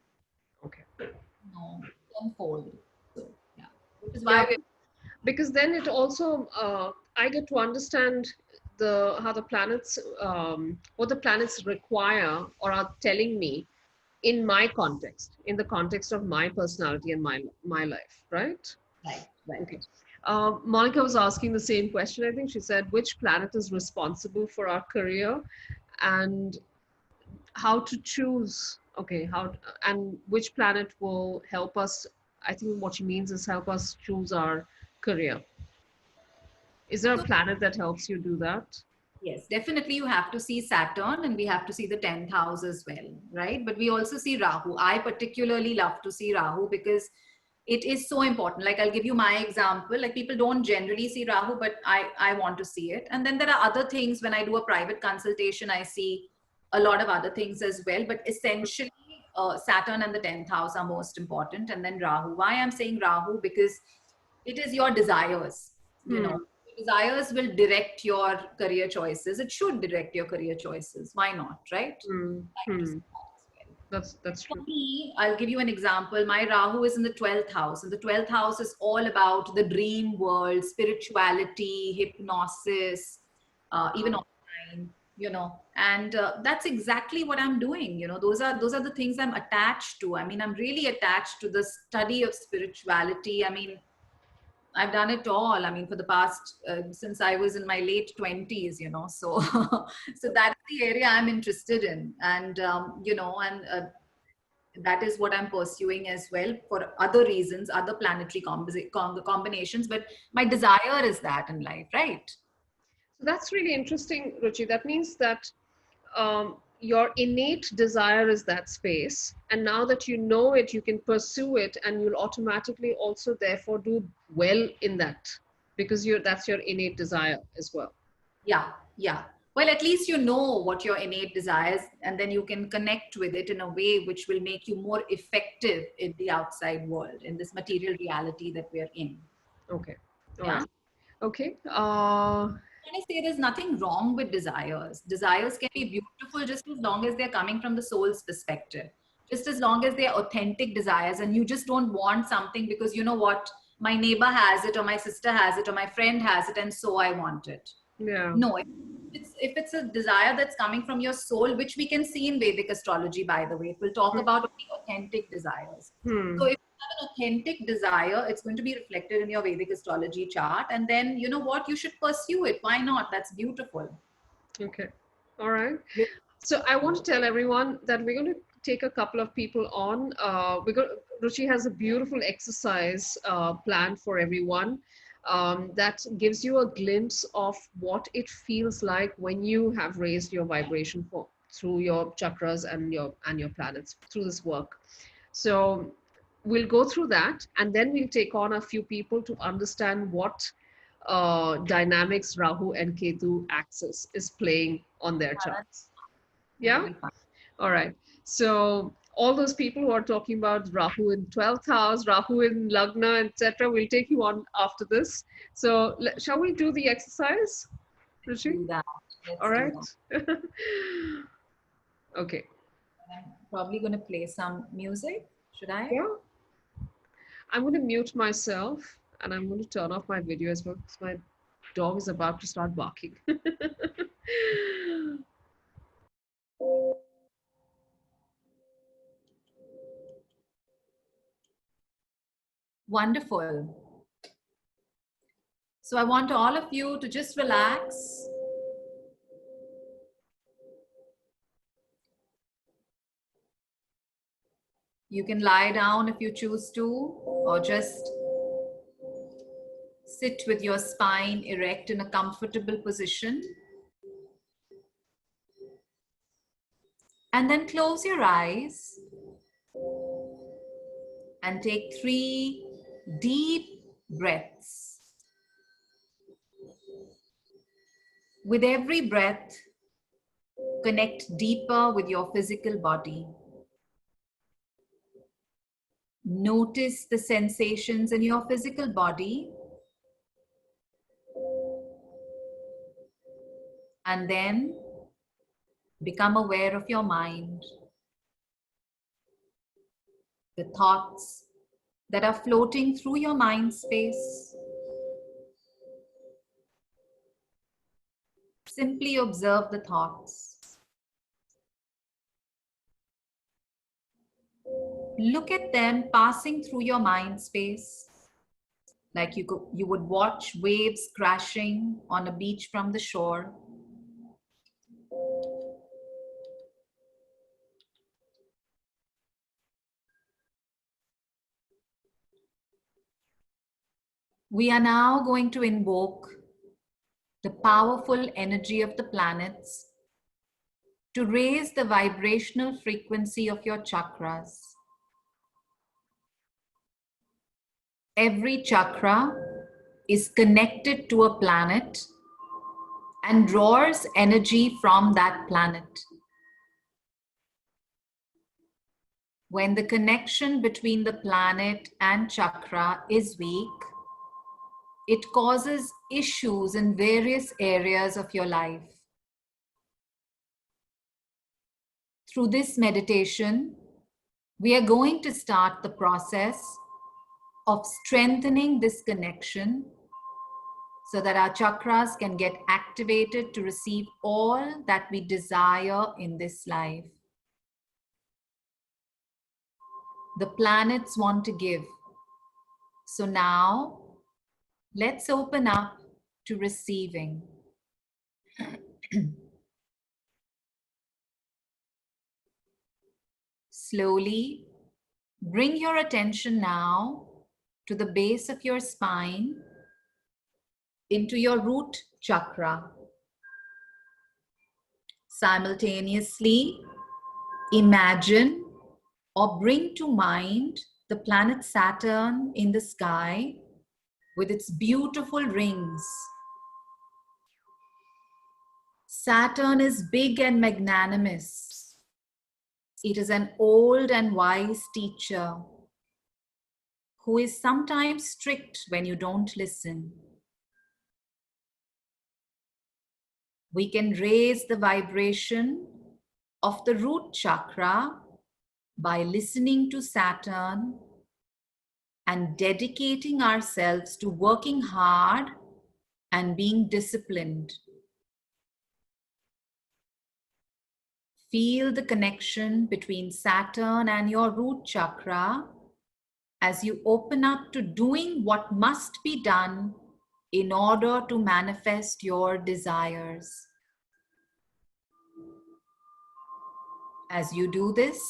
Okay. you know, tenfold. So yeah, which is Yeah, why we're because then it also I get to understand the how the planets what the planets require or are telling me in my context, in the context of my personality and my life, right? right, Okay. right. Monica was asking the same question. I think she said, which planet is responsible for our career, and how to choose? Okay, how and which planet will help us? I think what she means is help us choose our career. Is there a So planet that helps you do that? yes, definitely you have to see Saturn and we have to see the 10th house as well, right? But we also see Rahu. I particularly love to see Rahu because it is so important. Like I'll give you my example. Like people don't generally see Rahu, but I want to see it. And then there are other things when I do a private consultation, I see a lot of other things as well. But essentially, Saturn and the 10th house are most important. And then Rahu. Why I'm saying Rahu? Because it is your desires, you know Hmm. desires will direct your career choices. It should direct your career choices. Why not, right? Hmm. Like to Hmm. see that as well. That's For true. me, I'll give you an example. My Rahu is in the 12th house, and the 12th house is all about the dream world, spirituality, hypnosis, even online, and that's exactly what I'm doing. Those are the things I'm attached to. I mean, I'm really attached to the study of spirituality. I mean, I've done it all. I mean, for the past since I was in my late 20s, so so that's the area I'm interested in, and that is what I'm pursuing as well for other reasons, other planetary combinations. But my desire is that in life, right? So that's really interesting, Ruchi. That means that your innate desire is that space, and now that you know it, you can pursue it, and you'll automatically also therefore do well in that because that's your innate desire as well. Yeah, yeah. Well, at least you know what your innate desires, and then you can connect with it in a way which will make you more effective in the outside world, in this material reality that we're in. Okay. All Yeah. right. Okay. When I say there's nothing wrong with desires, desires can be beautiful just as long as they're coming from the soul's perspective, just as long as they're authentic desires, and you just don't want something because you know what, my neighbor has it, or my sister has it, or my friend has it, and so I want it. Yeah. No, if it's a desire that's coming from your soul, which we can see in Vedic astrology, by the way, it will talk about only authentic desires. So Hmm. if you have an authentic desire, it's going to be reflected in your Vedic astrology chart, and then you know what, you should pursue it. Why not? That's beautiful. Okay. All right. Really So I want to beautiful. tell everyone that we're going to take a couple of people on. Ruchi has a beautiful exercise planned for everyone that gives you a glimpse of what it feels like when you have raised your vibration through your chakras and your planets through this work. So we'll go through that, and then we'll take on a few people to understand what dynamics Rahu and Ketu axis is playing on their Yeah, charts. that'll Yeah. be fun. All right. So all those people who are talking about Rahu in 12th house, Rahu in Lagna, etc., we'll take you on after this. So shall we do the exercise, Let's Ruchi? do that. All Let's do right. that. Okay. I'm probably going to play some music. Should I? Yeah. I'm going to mute myself and I'm going to turn off my video as well because my dog is about to start barking. Wonderful. So I want all of you to just relax. You can lie down if you choose to, or just sit with your spine erect in a comfortable position. And then close your eyes and take 3 deep breaths. With every breath, connect deeper with your physical body. Notice the sensations in your physical body, and then become aware of your mind, the thoughts that are floating through your mind space. Simply observe the thoughts. Look at them passing through your mind space. like you would watch waves crashing on a beach from the shore. We are now going to invoke the powerful energy of the planets to raise the vibrational frequency of your chakras. Every chakra is connected to a planet and draws energy from that planet. When the connection between the planet and chakra is weak, it causes issues in various areas of your life. Through this meditation, we are going to start the process of strengthening this connection so that our chakras can get activated to receive all that we desire in this life. The planets want to give. So now, let's open up to receiving. Slowly, bring your attention now to the base of your spine, into your root chakra. Simultaneously, imagine or bring to mind the planet Saturn in the sky with its beautiful rings. Saturn is big and magnanimous. It is an old and wise teacher who is sometimes strict when you don't listen. We can raise the vibration of the root chakra by listening to Saturn and dedicating ourselves to working hard and being disciplined. Feel the connection between Saturn and your root chakra as you open up to doing what must be done in order to manifest your desires. As you do this,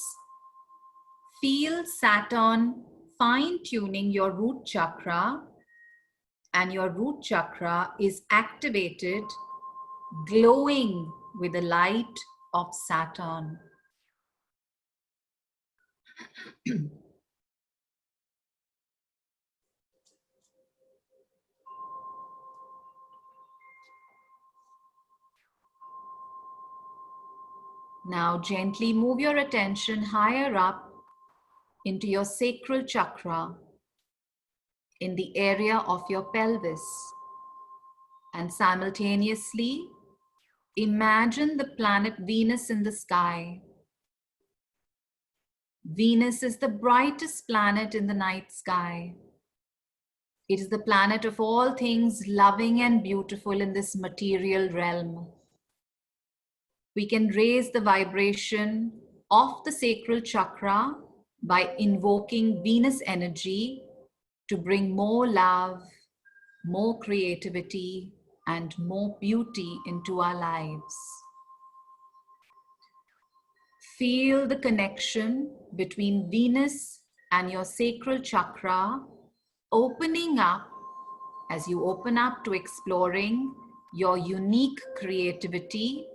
feel Saturn fine-tuning your root chakra, and your root chakra is activated, glowing with the light of Saturn. Now gently move your attention higher up into your sacral chakra, in the area of your pelvis, and simultaneously imagine the planet Venus in the sky. Venus is the brightest planet in the night sky. It is the planet of all things loving and beautiful in this material realm. We can raise the vibration of the sacral chakra by invoking Venus energy to bring more love, more creativity, and more beauty into our lives. Feel the connection between Venus and your sacral chakra opening up as you open up to exploring your unique creativity,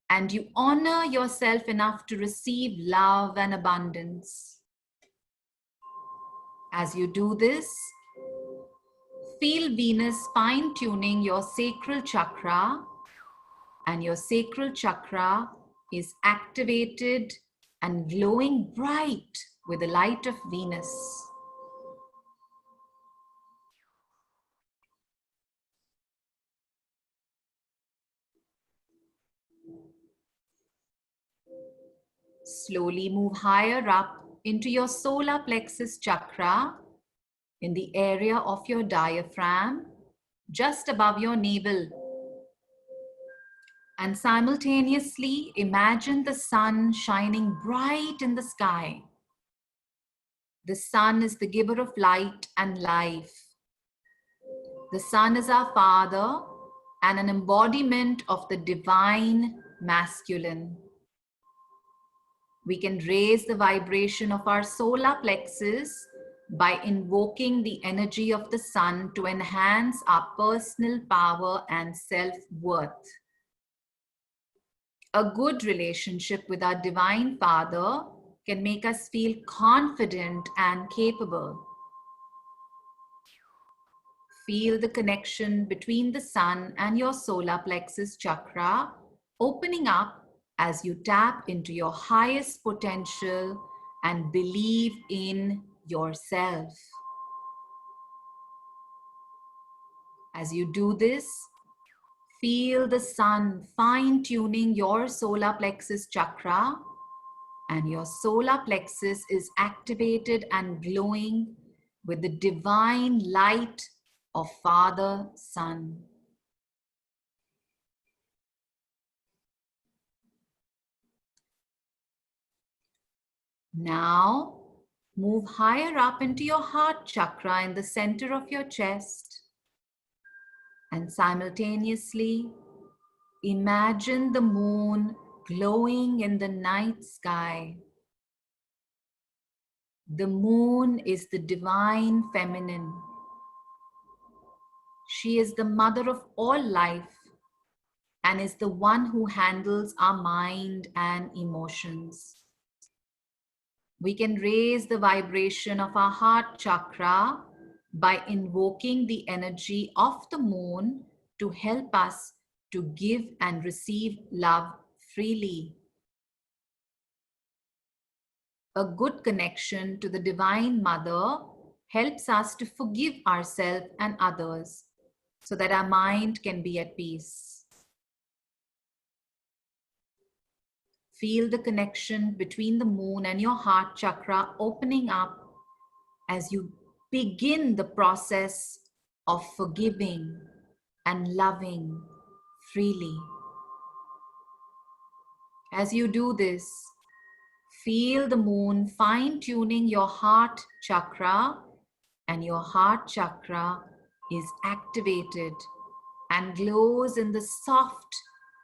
and you honor yourself enough to receive love and abundance. As you do this, feel Venus fine-tuning your sacral chakra, and your sacral chakra is activated and glowing bright with the light of Venus. Slowly move higher up into your solar plexus chakra, in the area of your diaphragm, just above your navel. And simultaneously imagine the sun shining bright in the sky. The sun is the giver of light and life. The sun is our father and an embodiment of the divine masculine. We can raise the vibration of our solar plexus by invoking the energy of the sun to enhance our personal power and self-worth. A good relationship with our Divine Father can make us feel confident and capable. Feel the connection between the sun and your solar plexus chakra opening up as you tap into your highest potential and believe in yourself. As you do this, feel the sun fine-tuning your solar plexus chakra, and your solar plexus is activated and glowing with the divine light of Father Sun. Now, move higher up into your heart chakra in the center of your chest, and simultaneously imagine the moon glowing in the night sky. The moon is the divine feminine. She is the mother of all life and is the one who handles our mind and emotions. We can raise the vibration of our heart chakra by invoking the energy of the moon to help us to give and receive love freely. A good connection to the Divine Mother helps us to forgive ourselves and others so that our mind can be at peace. Feel the connection between the moon and your heart chakra opening up as you begin the process of forgiving and loving freely. As you do this, feel the moon fine-tuning your heart chakra, and your heart chakra is activated and glows in the soft,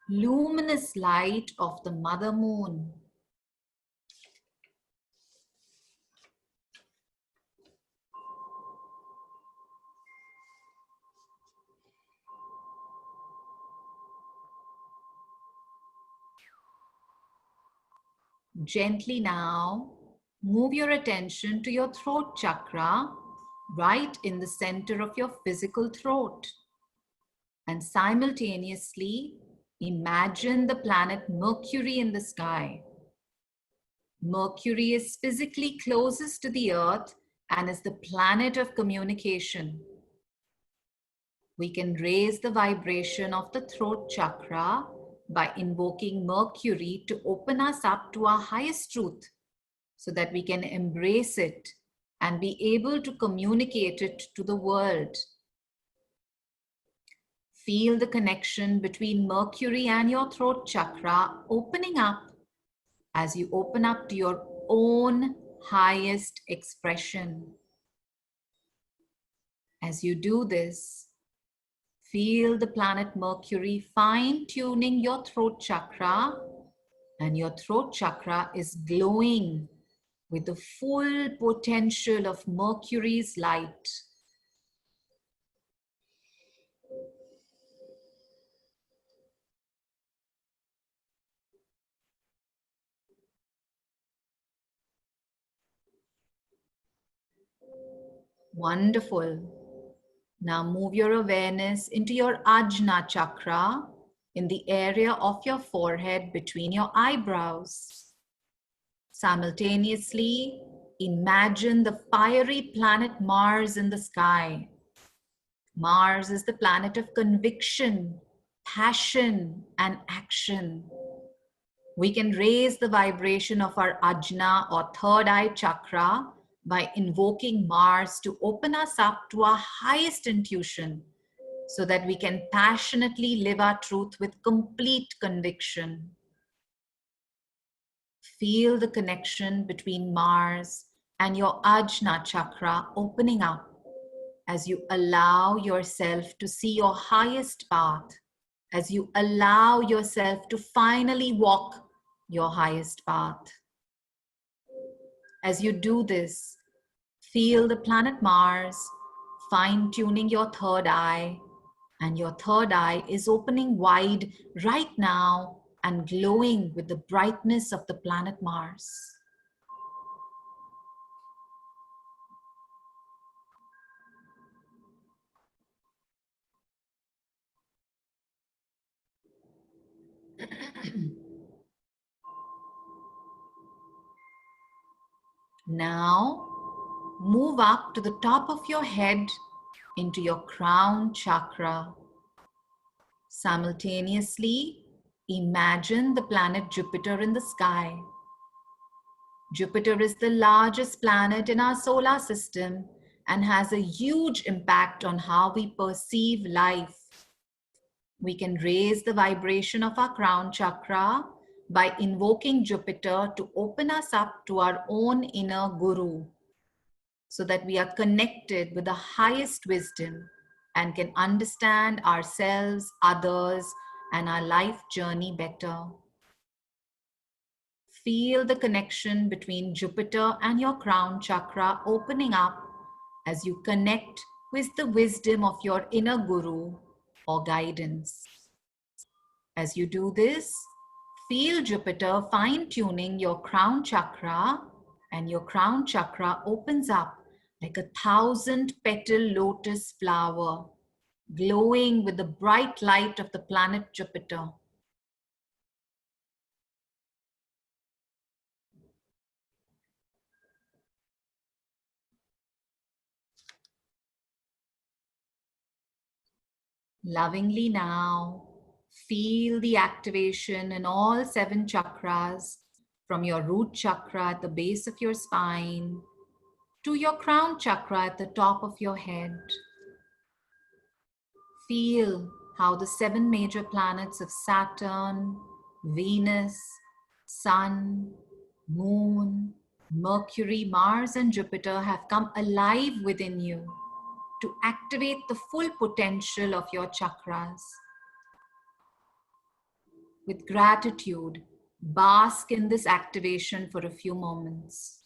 luminous light of the Mother Moon. Gently now, move your attention to your throat chakra, right in the center of your physical throat. And simultaneously, imagine the planet Mercury in the sky. Mercury is physically closest to the Earth and is the planet of communication. We can raise the vibration of the throat chakra by invoking Mercury to open us up to our highest truth so that we can embrace it and be able to communicate it to the world. Feel the connection between Mercury and your throat chakra opening up as you open up to your own highest expression. As you do this, feel the planet Mercury fine-tuning your throat chakra, and your throat chakra is glowing with the full potential of Mercury's light. Wonderful. Now move your awareness into your Ajna chakra in the area of your forehead between your eyebrows. Simultaneously, imagine the fiery planet Mars in the sky. Mars is the planet of conviction, passion, and action. We can raise the vibration of our Ajna or third eye chakra by invoking Mars to open us up to our highest intuition so that we can passionately live our truth with complete conviction. Feel the connection between Mars and your Ajna chakra opening up as you allow yourself to see your highest path, as you allow yourself to finally walk your highest path. As you do this, feel the planet Mars fine-tuning your third eye, and your third eye is opening wide right now and glowing with the brightness of the planet Mars. Now, move up to the top of your head into your crown chakra. Simultaneously, imagine the planet Jupiter in the sky. Jupiter is the largest planet in our solar system and has a huge impact on how we perceive life. We can raise the vibration of our crown chakra by invoking Jupiter to open us up to our own inner guru, so that we are connected with the highest wisdom and can understand ourselves, others, and our life journey better. Feel the connection between Jupiter and your crown chakra opening up as you connect with the wisdom of your inner guru or guidance. As you do this, feel Jupiter fine-tuning your crown chakra, and your crown chakra opens up like a 1,000-petal lotus flower, glowing with the bright light of the planet Jupiter. Lovingly now, feel the activation in all 7 chakras, from your root chakra at the base of your spine to your crown chakra at the top of your head. Feel how the 7 major planets of Saturn, Venus, Sun, Moon, Mercury, Mars, and Jupiter have come alive within you to activate the full potential of your chakras. With gratitude, bask in this activation for a few moments.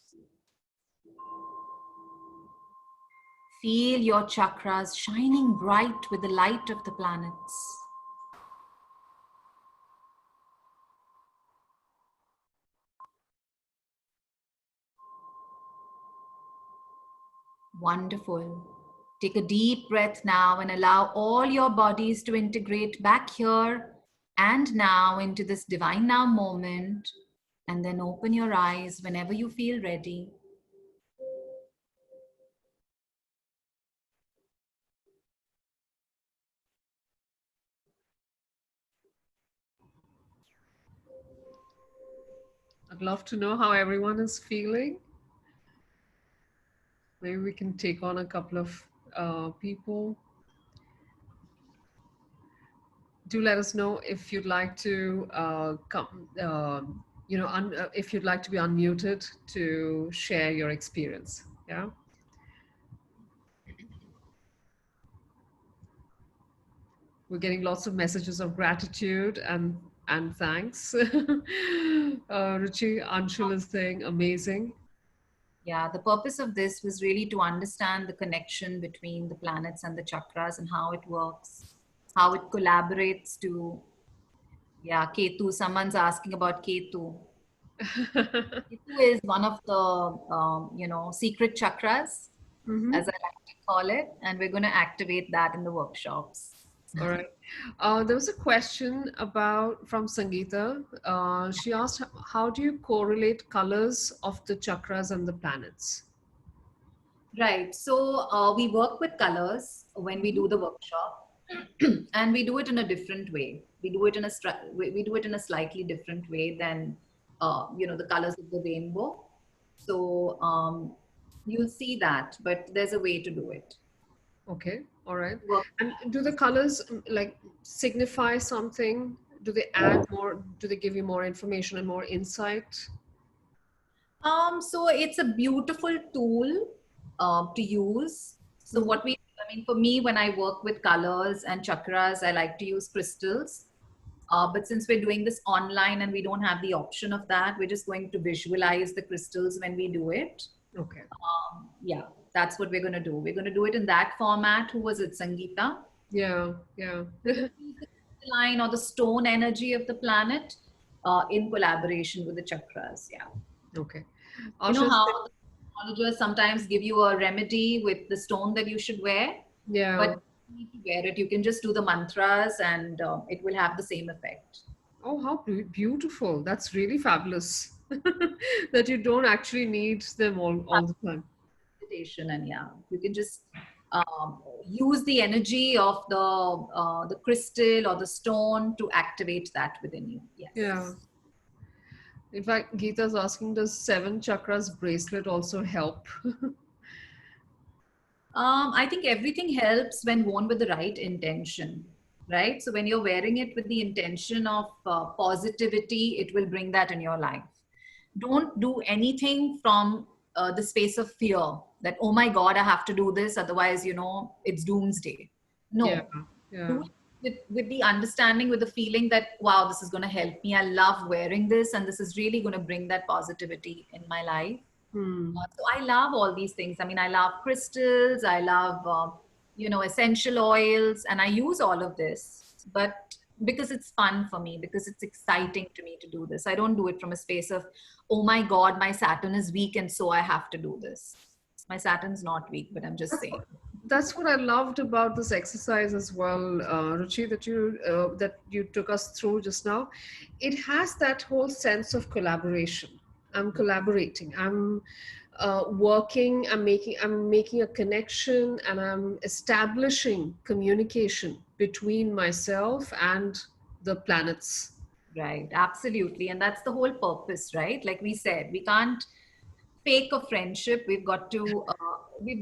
Feel your chakras shining bright with the light of the planets. Wonderful. Take a deep breath now and allow all your bodies to integrate back here and now into this divine now moment. And then open your eyes whenever you feel ready. I'd love to know how everyone is feeling. Maybe we can take on a couple of people. Do let us know if you'd like to come, if you'd like to be unmuted to share your experience. Yeah. We're getting lots of messages of gratitude and thanks. Ruchi Anshul is saying amazing. Yeah, the purpose of this was really to understand the connection between the planets and the chakras and how it works, how it collaborates to, yeah, Ketu. Someone's asking about Ketu. Ketu is one of the, secret chakras, Mm-hmm. as I like to call it, and we're going to activate that in the workshops. All right. There was a question about from Sangeeta. She asked, how do you correlate colors of the chakras and the planets? Right. So we work with colors when we do the workshop, and we do it in a different way. We do it in we do it in a slightly different way than the colors of the rainbow. So you'll see that, but there's a way to do it. Okay. All right. Work. And do the colors like signify something? Do they add more? Do they give you more information and more insight? So it's a beautiful tool to use. So Mhm. I mean, for me, when I work with colors and chakras, I like to use crystals. But since we're doing this online and we don't have the option of that, we're just going to visualize the crystals when we do it. Okay. Yeah, that's what we're going to do. We're going to do it in that format. Who was it, Sangeeta? Yeah, yeah. We're going to use the crystalline or the stone energy of the planet in collaboration with the chakras. Yeah. Okay. You know Asha, how the astrologers sometimes give you a remedy with the stone that you should wear, but yeah. you don't need to wear it. You can just do the mantras and it will have the same effect. Oh, how beautiful. That's really fabulous. That you don't actually need them all the time. Meditation, and yeah, you can just use the energy of the crystal or the stone to activate that within you. Yeah. Yes. In fact, Geeta's asking, does seven chakras bracelet also help? I think everything helps when worn with the right intention, right? So when you're wearing it with the intention of positivity, it will bring that in your life. Don't do anything from the space of fear that, oh my God, I have to do this, otherwise, it's doomsday. Yeah. No, Yeah. do it with the understanding, with the feeling that, wow, this is going to help me. I love wearing this, and this is really going to bring that positivity in my life. Hmm. So I love all these things. I mean, I love crystals, I love, essential oils, and I use all of this. But because it's fun for me, because it's exciting to me to do this, I don't do it from a space of, oh my God, my Saturn is weak, and so I have to do this. My Saturn's not weak, but I'm just saying. That's what I loved about this exercise as well, Ruchi, that you took us through just now. It has that whole sense of collaboration. I'm collaborating. I'm working. I'm making a connection, and I'm establishing communication between myself and the planets. Right, absolutely. And that's the whole purpose, right? Like we said, we can't fake a friendship. We've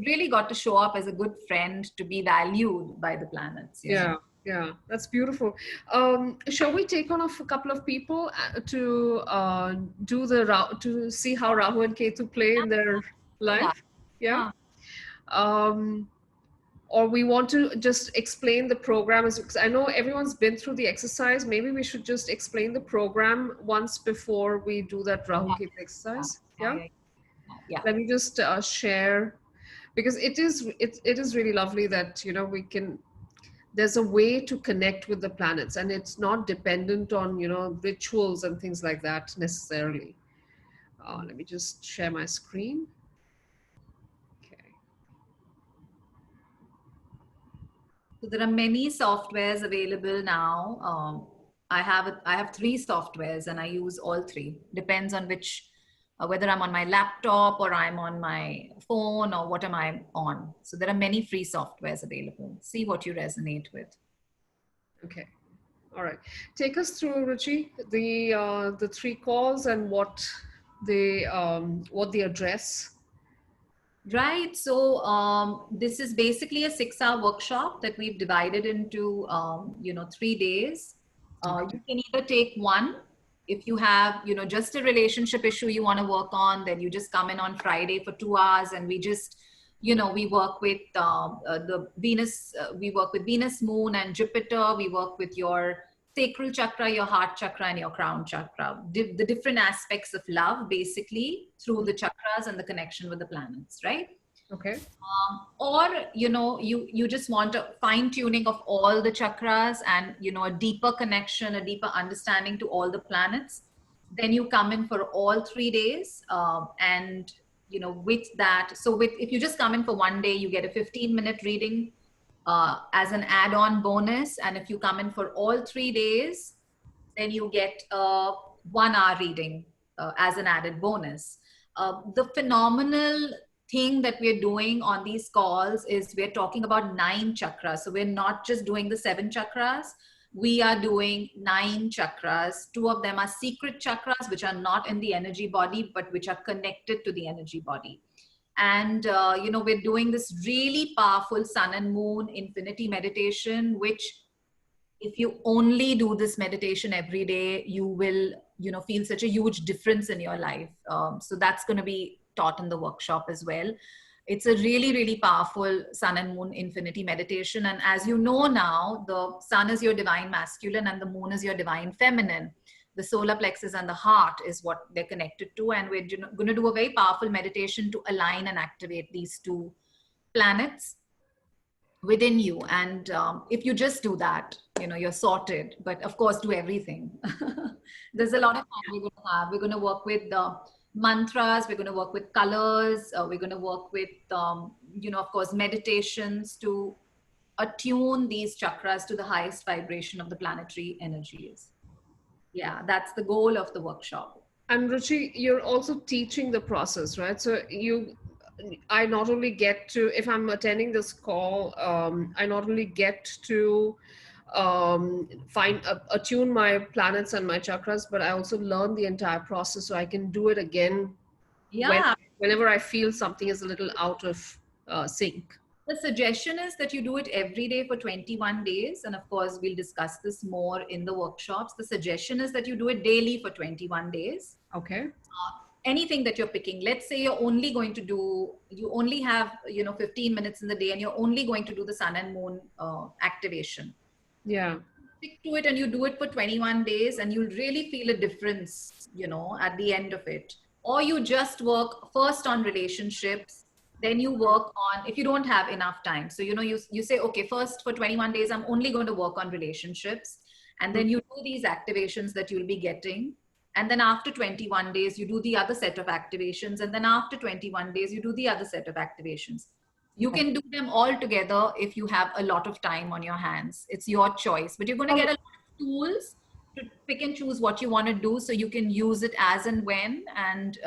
really got to show up as a good friend to be valued by the planets. Yeah, yeah, that's beautiful. Shall we take on a couple of people to to see how Rahu and Ketu play in their Yeah. life? Yeah. Yeah. Um, or we want to just explain the program as because I know everyone's been through the exercise. Maybe we should just explain the program once before we do that Rahu Yeah. Ketu exercise. Yeah. Yeah. Yeah. Yeah. Let me just share because it is really lovely that we can there's a way to connect with the planets and it's not dependent on rituals and things like that necessarily. Let me just share my screen. Okay. So there are many softwares available now. I have three softwares and I use all three. Depends on which, whether I'm on my laptop or I'm on my phone or what am I on. So there are many free softwares available. See what you resonate with. Okay, all right, take us through, Ruchi, the three calls and what they address. Right. So this is basically a 6-hour workshop that we've divided into 3 days. Okay. You can either take one if you have just a relationship issue you want to work on. Then you just come in on Friday for 2 hours, and we just we work with the Venus. We work with Venus, Moon, and Jupiter. We work with your sacral chakra, your heart chakra, and your crown chakra. The different aspects of love, basically, through the chakras and the connection with the planets, right? Okay. Or you just want a fine tuning of all the chakras and a deeper connection, a deeper understanding to all the planets. Then you come in for all 3 days, and with that, so with if you just come in for one day, you get a 15-minute reading as an add-on bonus. And if you come in for all 3 days, then you get a 1 hour reading as an added bonus. The phenomenal thing that we're doing on these calls is we're talking about 9 chakras. So we're not just doing the 7 chakras. We are doing 9 chakras. 2 of them are secret chakras, which are not in the energy body, but which are connected to the energy body. And we're doing this really powerful sun and moon infinity meditation, which if you only do this meditation every day, you will feel such a huge difference in your life. So that's going to be taught in the workshop as well. It's a really, really powerful sun and moon infinity meditation. And as you know now, the sun is your divine masculine and the moon is your divine feminine. The solar plexus and the heart is what they're connected to. And we're going to do a very powerful meditation to align and activate these two planets within you. And if you just do that, you're sorted. But of course, do everything. There's a lot of fun we're going to have. We're going to work with mantras, we're going to work with colors, we're going to work with of course, meditations to attune these chakras to the highest vibration of the planetary energies. Yeah, that's the goal of the workshop. And Ruchi, you're also teaching the process, right? So I not only get to, if I'm attending this call, I not only get to attune my planets and my chakras, but I also learn the entire process so I can do it again whenever I feel something is a little out of sync. The suggestion is that you do it every day for 21 days. And of course, we'll discuss this more in the workshops. The suggestion is that you do it daily for 21 days. Okay. Anything that you're picking, let's say you only have 15 minutes in the day and you're only going to do the sun and moon activation. Yeah. Stick to it and you do it for 21 days and you'll really feel a difference, at the end of it. Or you just work first on relationships, then you work on, if you don't have enough time. So, you say, okay, first for 21 days, I'm only going to work on relationships. And then you do these activations that you'll be getting. And then after 21 days, you do the other set of activations. And then after 21 days, you do the other set of activations. You can do them all together if you have a lot of time on your hands. It's your choice, but you're going to get a lot of tools to pick and choose what you want to do so you can use it as and when and,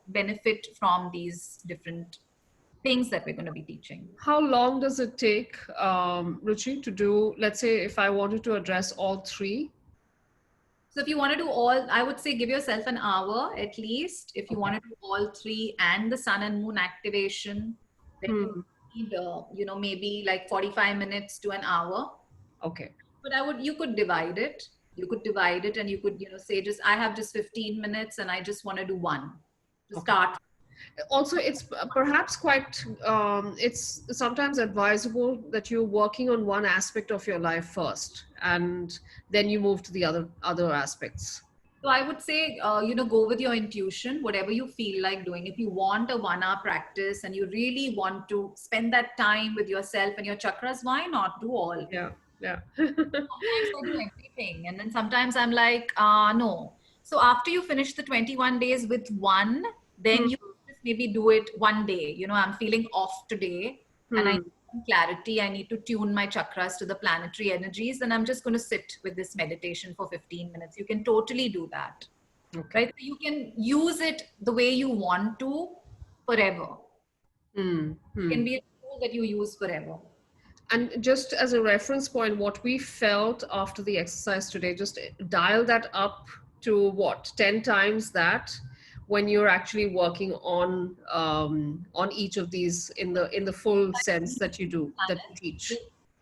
benefit from these different things that we're going to be teaching. How long does it take, Ruchi, to do, let's say, if I wanted to address all three? So if you want to do all, I would say give yourself an hour at least. If you want to do all three and the sun and moon activation, then you need, maybe like 45 minutes to an hour. Okay. But you could divide it. You could divide it and you could, say I have just 15 minutes and I just want to do one to start. Also, it's perhaps quite, it's sometimes advisable that you're working on one aspect of your life first and then you move to the other aspects. So I would say, go with your intuition, whatever you feel like doing. If you want a 1 hour practice and you really want to spend that time with yourself and your chakras, why not do all? Yeah. Sometimes I do everything. And then sometimes I'm like, no. So after you finish the 21 days with one, then you maybe do it one day. I'm feeling off today and I need some clarity. I need to tune my chakras to the planetary energies. And I'm just going to sit with this meditation for 15 minutes. You can totally do that. Okay. Right? So you can use it the way you want to forever. It can be a tool that you use forever. And just as a reference point, what we felt after the exercise today, just dial that up to 10 times that when you're actually working on each of these in the full sense that you do, that you teach.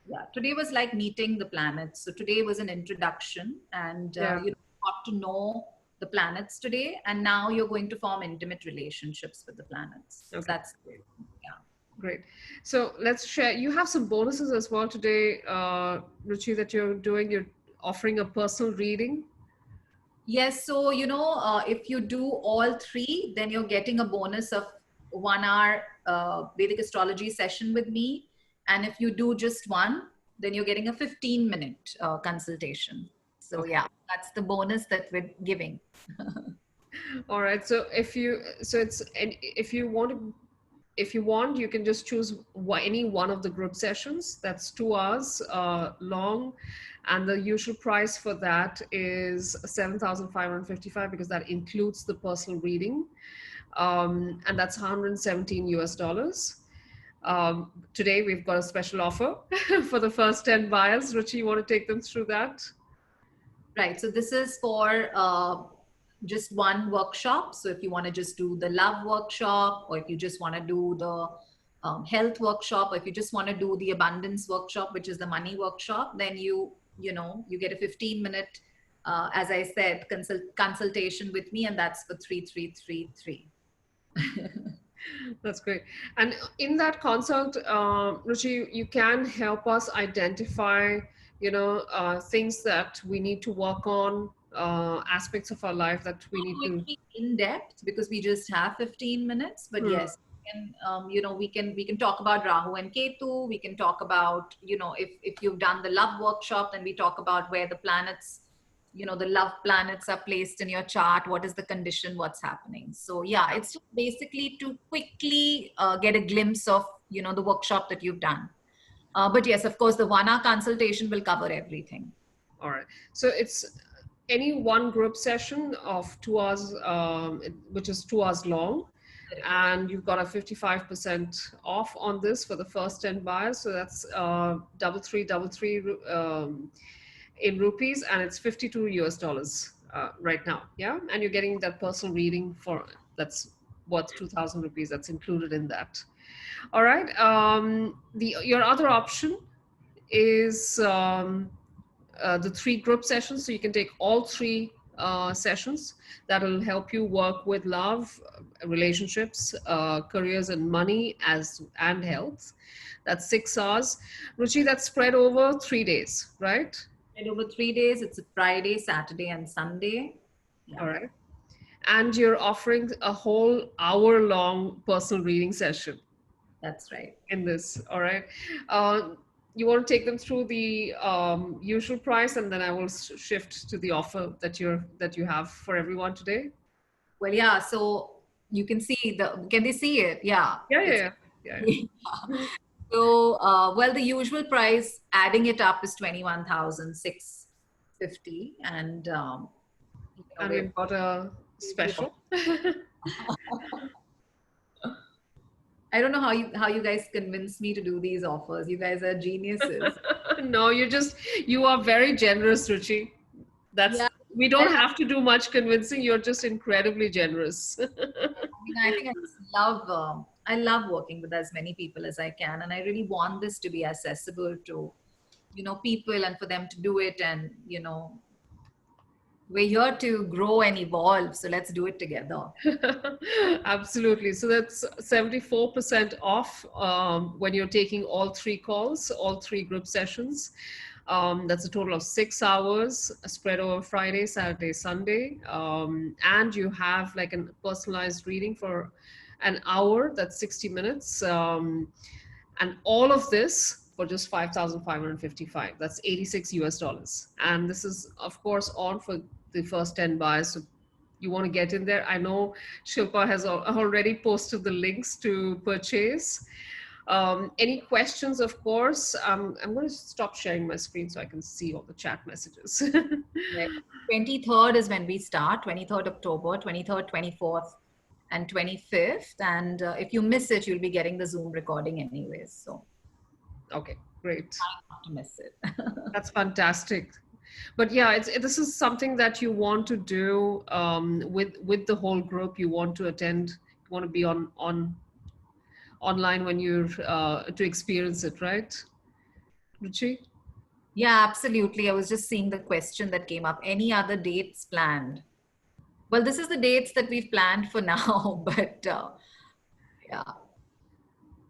Yeah, today was like meeting the planets. So today was an introduction and you got to know the planets today. And now you're going to form intimate relationships with the planets. So that's great. Yeah. Great. So let's share. You have some bonuses as well today, Ruchi, that you're doing. You're offering a personal reading. Yes. So, if you do all three, then you're getting a bonus of 1 hour Vedic astrology session with me. And if you do just one, then you're getting a 15-minute consultation. So that's the bonus that we're giving. All right. So if you want, you can just choose any one of the group sessions. That's 2 hours long. And the usual price for that is $7,555 because that includes the personal reading. And that's $117 US. Today, we've got a special offer for the first 10 buyers. Ruchi, you want to take them through that? Right. So this is for just one workshop. So if you want to just do the love workshop, or if you just want to do the health workshop, or if you just want to do the abundance workshop, which is the money workshop, then you get a 15-minute as I said, consultation with me, and that's for 3333. That's great. And in that consult, Ruchi, you can help us identify, things that we need to work on, aspects of our life that we need to. In depth because we just have 15 minutes, but Hmm. yes, we can talk about Rahu and Ketu. We can talk about, if you've done the love workshop, then we talk about where the planets, the love planets are placed in your chart. What is the condition? What's happening? So yeah, it's just basically to quickly get a glimpse of, the workshop that you've done. But yes, of course, the 1 hour consultation will cover everything. All right. So it's any one group session of 2 hours, which is 2 hours long. And you've got a 55% off on this for the first 10 buyers. So that's double three in rupees, and it's 52 US dollars right now. Yeah. And you're getting that personal reading for that's worth 2,000 rupees. That's included in that. All right. Your other option is the 3 group sessions. So you can take all 3 sessions that will help you work with love, relationships, careers, and money and health. That's 6 hours. Ruchi, that's spread over 3 days, right? And over 3 days, it's a Friday, Saturday, and Sunday. All right. And you're offering a whole hour-long personal reading session That's right. in this. All right. You want to take them through the usual price, and then I will shift to the offer that you have for everyone today. Well, yeah. So you can see can they see it? Yeah. Yeah. So, well, the usual price, adding it up, is 21,650, and And we've got a special. I don't know how you guys convince me to do these offers. You guys are geniuses. No, you are very generous, Ruchi. Yeah. We don't have to do much convincing. You're just incredibly generous. I think I love working with as many people as I can, and I really want this to be accessible to, people, and for them to do it. And we're here to grow and evolve, so let's do it together. Absolutely. So that's 74% off when you're taking all 3 calls, all 3 group sessions. That's a total of 6 hours spread over Friday, Saturday, Sunday. And you have like a personalized reading for an hour. That's 60 minutes. And all of this for just 5,555. That's 86 US dollars. And this is, of course, on for the first 10 buyers. So you want to get in there. I know Shilpa has already posted the links to purchase. Any questions, of course. I'm going to stop sharing my screen so I can see all the chat messages. 23rd is when we start, 23rd October, 23rd, 24th, and 25th. And if you miss it, you'll be getting the Zoom recording anyways. So, okay, great. Try not to miss it. That's fantastic. But yeah, this is something that you want to do with the whole group. You want to attend. You want to be online when you're to experience it, right, Ruchi? Yeah, absolutely. I was just seeing the question that came up. Any other dates planned? Well, this is the dates that we've planned for now, but yeah.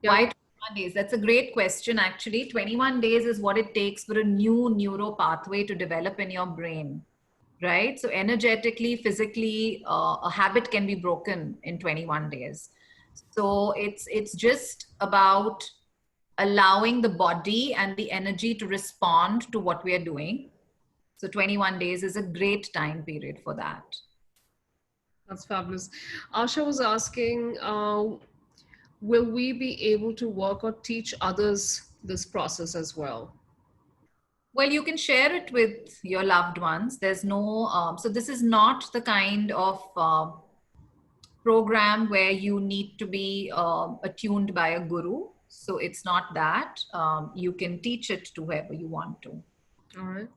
Why 21 days? That's a great question, actually. 21 days is what it takes for a new neuro pathway to develop in your brain, right? So energetically, physically, a habit can be broken in 21 days. So it's just about allowing the body and the energy to respond to what we are doing. So 21 days is a great time period for that. That's fabulous. Asha was asking, will we be able to work or teach others this process as well? Well, you can share it with your loved ones. There's no, so this is not the kind of program where you need to be attuned by a guru. So it's not that. You can teach it to whoever you want to. All right.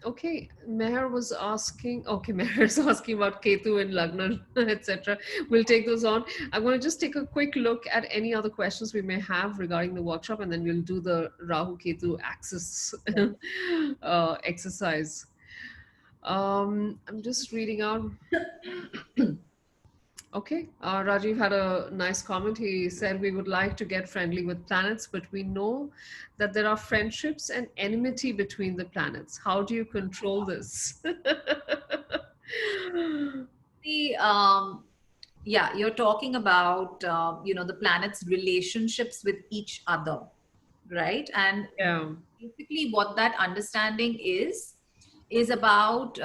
Okay, Meher was asking, okay, Meher is asking about Ketu and Lagna, etc. We'll take those on. I'm going to just take a quick look at any other questions we may have regarding the workshop, and then we'll do the Rahu Ketu axis exercise. I'm just reading out. Okay. Rajiv had a nice comment. He said, we would like to get friendly with planets, but we know that there are friendships and enmity between the planets. How do you control this? The yeah, you're talking about the planet's relationships with each other, right? And Yeah. basically what that understanding is about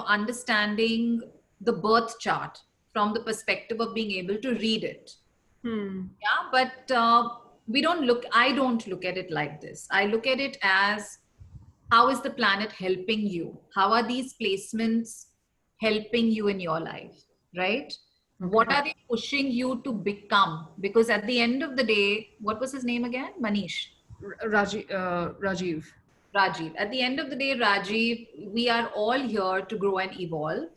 understanding the birth chart from the perspective of being able to read it. Hmm. Yeah, but I don't look at it like this. I look at it as, how is the planet helping you? How are these placements helping you in your life, right? What Okay. are they pushing you to become? Because at the end of the day, what was his name again? Manish. Rajiv. Rajiv. At the end of the day, Rajiv, we are all here to grow and evolve.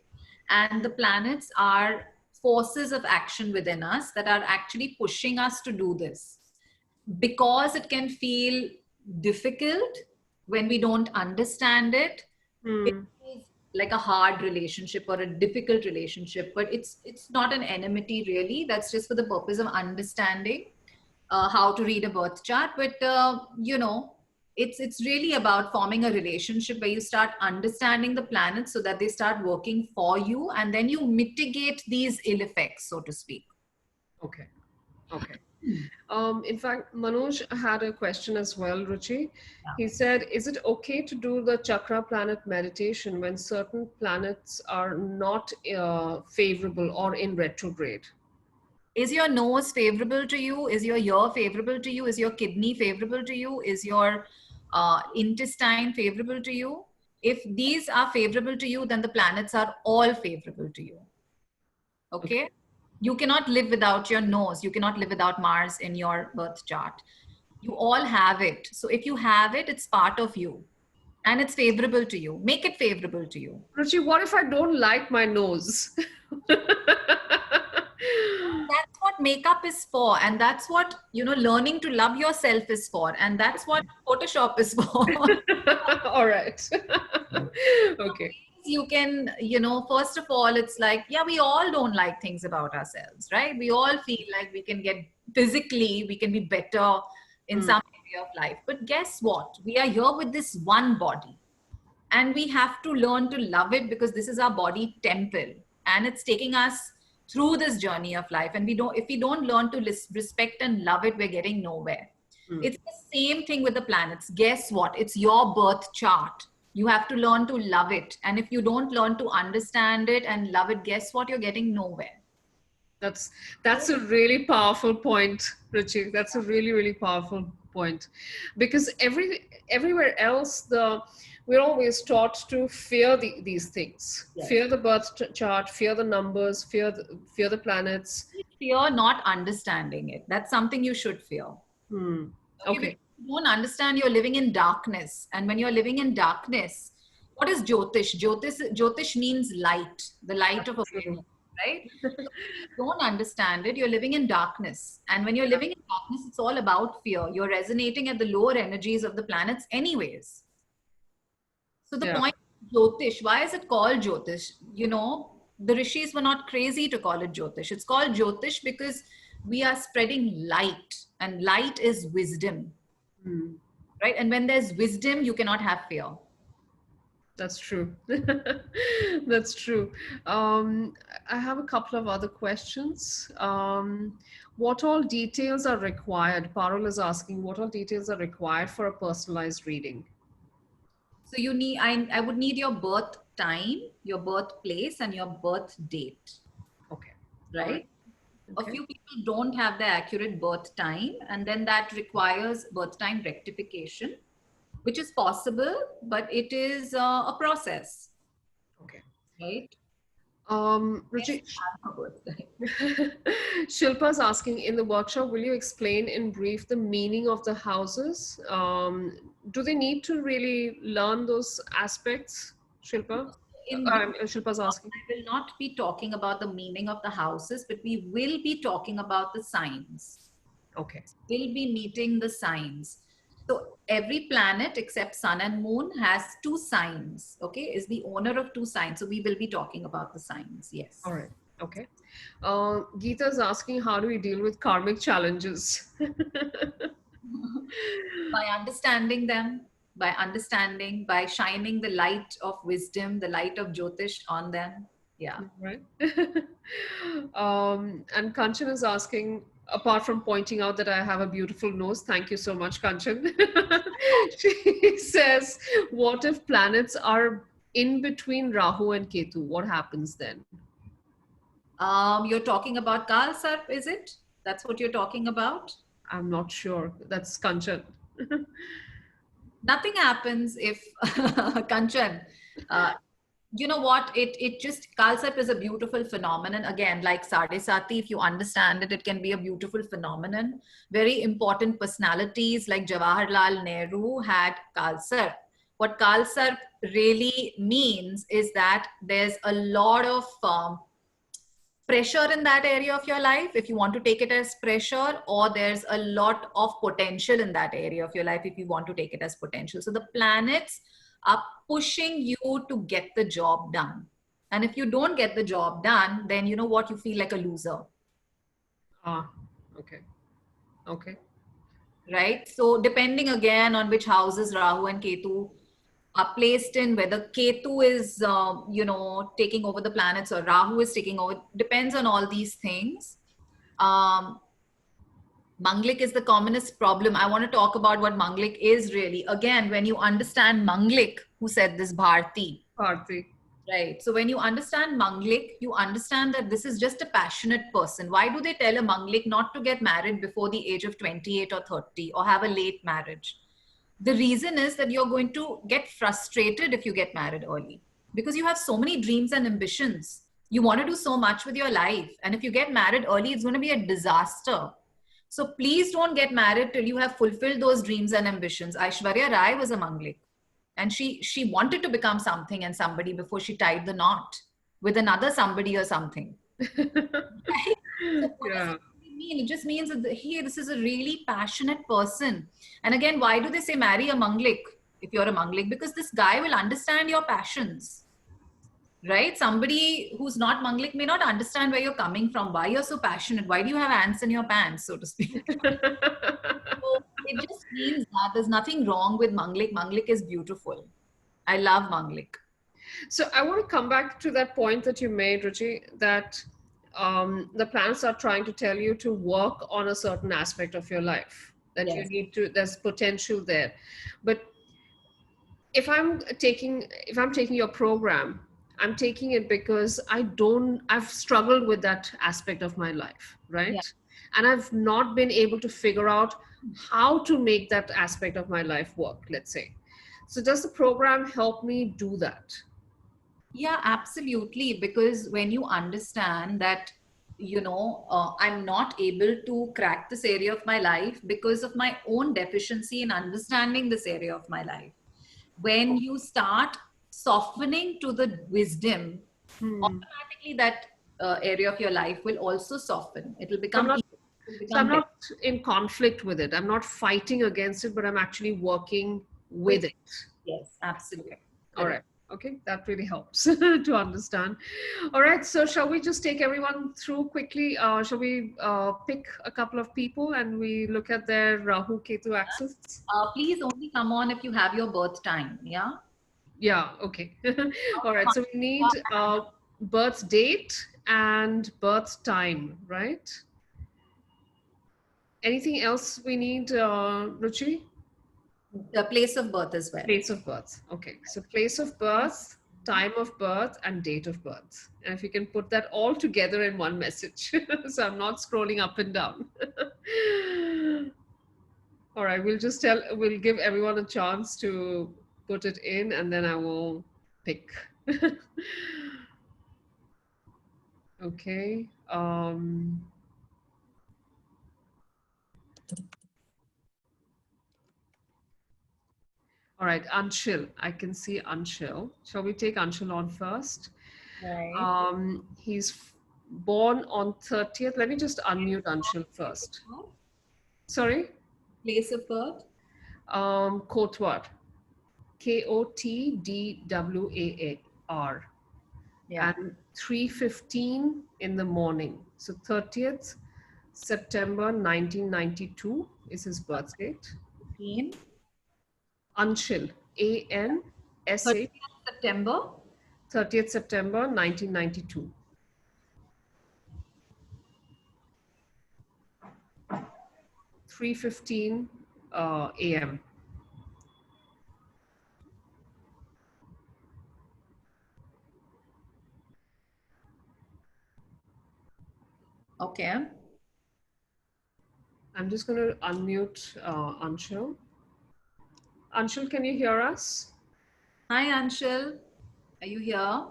And the planets are forces of action within us that are actually pushing us to do this. Because it can feel difficult when we don't understand it, it Hmm. is like a hard relationship or a difficult relationship, but it's not an enmity really. That's just for the purpose of understanding how to read a birth chart. But it's really about forming a relationship where you start understanding the planets so that they start working for you, and then you mitigate these ill effects, so to speak. Okay. Okay. In fact, Manoj had a question as well, Ruchi. Yeah. He said, is it okay to do the chakra planet meditation when certain planets are not favorable or in retrograde? Is your nose favorable to you? Is your ear favorable to you? Is your kidney favorable to you? Is your intestine favorable to you? If these are favorable to you, then the planets are all favorable to you. Okay. Okay? You cannot live without your nose. You cannot live without Mars in your birth chart. You all have it. So if you have it, it's part of you and it's favorable to you. Make it favorable to you. Ruchi, what if I don't like my nose? That's what makeup is for, and that's what learning to love yourself is for, and that's what Photoshop is for. All right. Okay. You can, first of all, it's like, yeah, we all don't like things about ourselves, right? We all feel like we can get physically, we can be better in Hmm. some area of life, but guess what, we are here with this one body, and we have to learn to love it, because this is our body temple, and it's taking us through this journey of life. And we don't if we don't learn to respect and love it, we're getting nowhere. Hmm. It's the same thing with the planets. Guess what, it's your birth chart. You have to learn to love it, and if you don't learn to understand it and love it, guess what, you're getting nowhere. That's that's a really powerful point, Ruchi. That's a really, really powerful point. Because everywhere else, we're always taught to fear these things. Yes. Fear the chart, fear the numbers, fear the planets. Fear not understanding it. That's something you should fear. Hmm. Okay, Okay. because you don't understand, you're living in darkness. And when you're living in darkness, what is Jyotish? Jyotish means light, the light That's of true. awareness, right? So if you don't understand it, you're living in darkness. And when you're living in darkness, it's all about fear. You're resonating at the lower energies of the planets, anyways. So the Yeah. point of Jyotish, why is it called Jyotish? The rishis were not crazy to call it Jyotish. It's called Jyotish because we are spreading light, and light is wisdom, Hmm. right? And when there's wisdom, you cannot have fear. That's true. That's true. I have a couple of other questions. What all details are required? Parul is asking, what all details are required for a personalized reading? So I would need your birth time, your birthplace, and your birth date, Okay. All right. right? A Okay. few people don't have the accurate birth time, and then that requires birth time rectification, which is possible, but it is a process, Okay. right? Yes, Ruchi, you have a birth time. Shilpa's asking, in the workshop, will you explain in brief the meaning of the houses? Do they need to really learn those aspects, Shilpa? In this Shilpa's asking. I will not be talking about the meaning of the houses, but we will be talking about the signs. Okay. We'll be meeting the signs. So every planet except Sun and Moon has two signs, okay, is the owner of two signs. So we will be talking about the signs, yes. All right. Okay. Geeta is asking, how do we deal with karmic challenges? By understanding them, by shining the light of wisdom, the light of Jyotish on them. Yeah. Right. And Kanchan is asking, apart from pointing out that I have a beautiful nose, thank you so much, Kanchan. She says, what if planets are in between Rahu and Ketu? What happens then? You're talking about Kal Sarp, is it? That's what you're talking about? I'm not sure. That's Kanchan. Nothing happens if Kanchan. Uh, you know what? It just Kalsap is a beautiful phenomenon. Again, like Sade Sati, if you understand it, it can be a beautiful phenomenon. Very important personalities like Jawaharlal Nehru had Kalsap. What Kalsap really means is that there's a lot of pressure in that area of your life, if you want to take it as pressure, or there's a lot of potential in that area of your life if you want to take it as potential. So the planets are pushing you to get the job done, and if you don't get the job done, then you know what, you feel like a loser. Ah, okay. Okay. Right? So depending again on which houses Rahu and Ketu are placed in, whether Ketu is, taking over the planets or Rahu is taking over, depends on all these things. Manglik is the commonest problem. I want to talk about what Manglik is really. Again, when you understand Manglik, who said this, Bharti, Bharti. right? So when you understand Manglik, you understand that this is just a passionate person. Why do they tell a Manglik not to get married before the age of 28 or 30 or have a late marriage? The reason is that you're going to get frustrated if you get married early because you have so many dreams and ambitions. You want to do so much with your life. And if you get married early, it's going to be a disaster. So please don't get married till you have fulfilled those dreams and ambitions. Aishwarya Rai was a Manglik, and she wanted to become something and somebody before she tied the knot with another somebody or something. Right? So what does Yeah. it really mean? It just means that, hey, this is a really passionate person. And again, why do they say marry a Manglik if you're a Manglik? Because this guy will understand your passions, right? Somebody who's not Manglik may not understand where you're coming from, why you're so passionate, why do you have ants in your pants, so to speak. So it just means that there's nothing wrong with Manglik. Manglik is beautiful. I love Manglik. So I want to come back to that point that you made, Ruchi, that the planets are trying to tell you to work on a certain aspect of your life, that you Yes. need to, there's potential there. But if I'm taking your program, I'm taking it because I've struggled with that aspect of my life, Yeah. right? And I've not been able to figure out how to make that aspect of my life work, let's say. So does the program help me do that? Yeah, absolutely. Because when you understand that, I'm not able to crack this area of my life because of my own deficiency in understanding this area of my life. When you start softening to the wisdom, Hmm. automatically that area of your life will also soften. It will So I'm become not easy. It will so become I'm better. not in conflict with it. I'm not fighting against it, but I'm actually working With with it. yes, absolutely. Okay. All Correct. right. Okay. That really helps to understand. All right. So shall we just take everyone through quickly? Shall we pick a couple of people and we look at their Rahu Ketu axis? Please only come on if you have your birth time. Yeah. Yeah. Okay. All right. So we need birth date and birth time, right? Anything else we need, Ruchi? The place of birth as well. Place of birth. Okay. So place of birth, time of birth, and date of birth. And if you can put that all together in one message. So I'm not scrolling up and down. All right. We'll give everyone a chance to put it in and then I will pick. Okay. All right. Anshul. I can see Anshul. Shall we take Anshul on first? Right. He's born on 30th. Let me just unmute Anshul first. Sorry? Place of birth. Kotwar. Kotdwar. Yeah. And 3:15 in the morning. So 30th September 1992 is his birth date. 15. Anshul, ANSH, 30th September. 30th September 1992. 3:15 a.m. Okay. I'm just going to unmute Anshul. Anshul, can you hear us? Hi, Anshul. Are you here?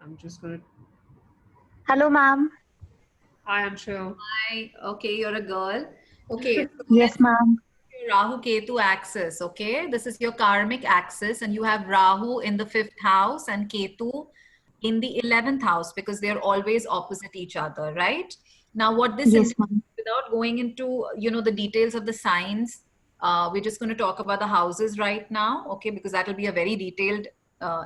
I'm just going to. Hello, ma'am. Hi, Anshul. Hi. Okay, you're a girl. Okay. So Yes, ma'am. your Rahu Ketu axis. Okay. This is your karmic axis, and you have Rahu in the 5th house and Ketu in the 11th house because they're always opposite each other, right? Now, what this Yes, indicates, ma'am. without going into the details of the signs, we're just going to talk about the houses right now, okay? Because that will be a very detailed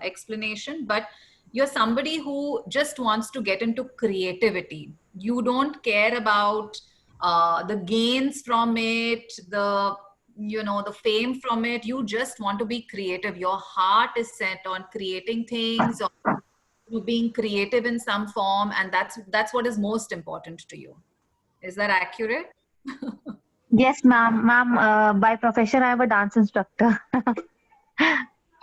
explanation. But you're somebody who just wants to get into creativity. You don't care about the gains from it, the fame from it. You just want to be creative. Your heart is set on creating things, or being creative in some form, and that's what is most important to you. Is that accurate? Yes, ma'am. Ma'am, by profession, I am a dance instructor.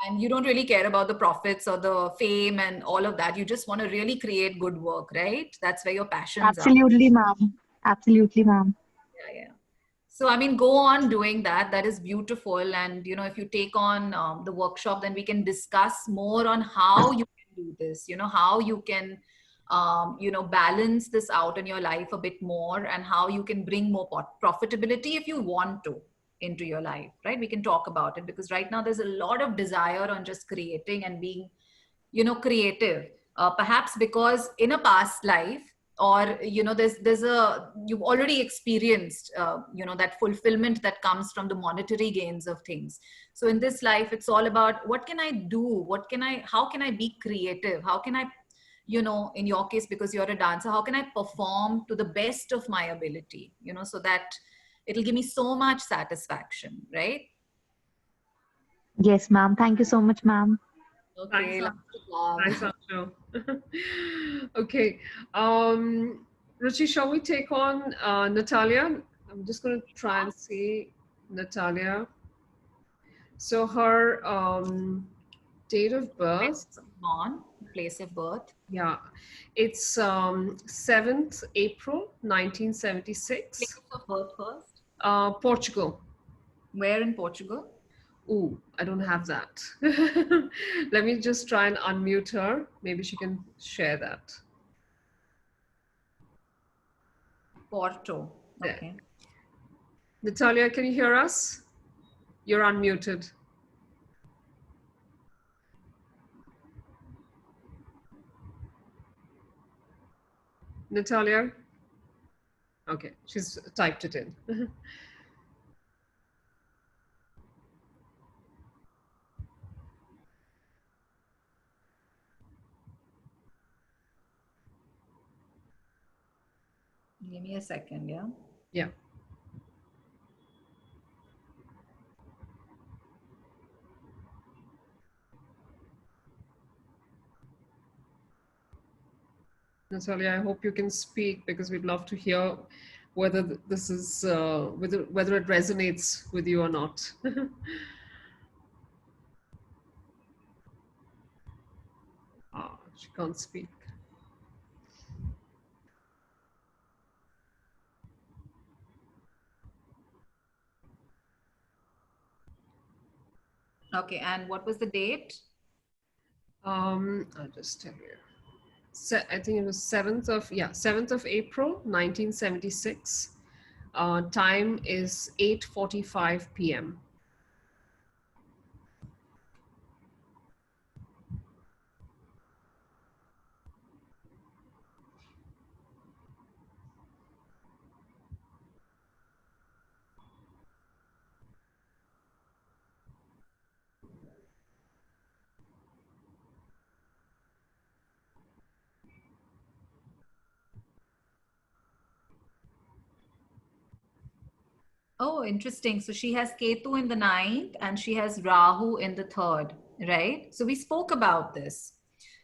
And you don't really care about the profits or the fame and all of that. You just want to really create good work, right? That's where your passions are. Absolutely, ma'am. Absolutely, ma'am. Yeah, yeah. So, I mean, go on doing that. That is beautiful. And, if you take on the workshop, then we can discuss more on how you can do this, how you can, balance this out in your life a bit more, and how you can bring more profitability if you want to into your life, right? We can talk about it because right now there's a lot of desire on just creating and being creative, perhaps because in a past life, or there's a you've already experienced that fulfillment that comes from the monetary gains of things. So in this life, it's all about what can I do, how can I be creative, how can I, in your case, because you're a dancer, how can I perform to the best of my ability, so that it'll give me so much satisfaction, right? Yes, ma'am. Thank you so much, ma'am. Thanks, Okay, lots Anshul. of Thanks, love. Anshul. Okay. Ruchi, shall we take on Natalia? I'm just going to try and see Natalia. So her date of birth, On place of birth. yeah, it's 7th April Place 1976, of birth first. Portugal. Where in Portugal? Ooh, I don't have that. Let me just try and unmute her. Maybe she can share that. Porto. There. Okay. Natalia, can you hear us? You're unmuted. Natalia? Okay, she's typed it in. Give me a second, yeah. Yeah. Natalia, I hope you can speak because we'd love to hear whether this is whether it resonates with you or not. Ah, she can't speak. Okay, and what was the date? I'll just tell you. I think it was 7th of April, 1976. Time is 8:45 p.m. Oh, interesting. So she has Ketu in the ninth and she has Rahu in the third, right? So we spoke about this.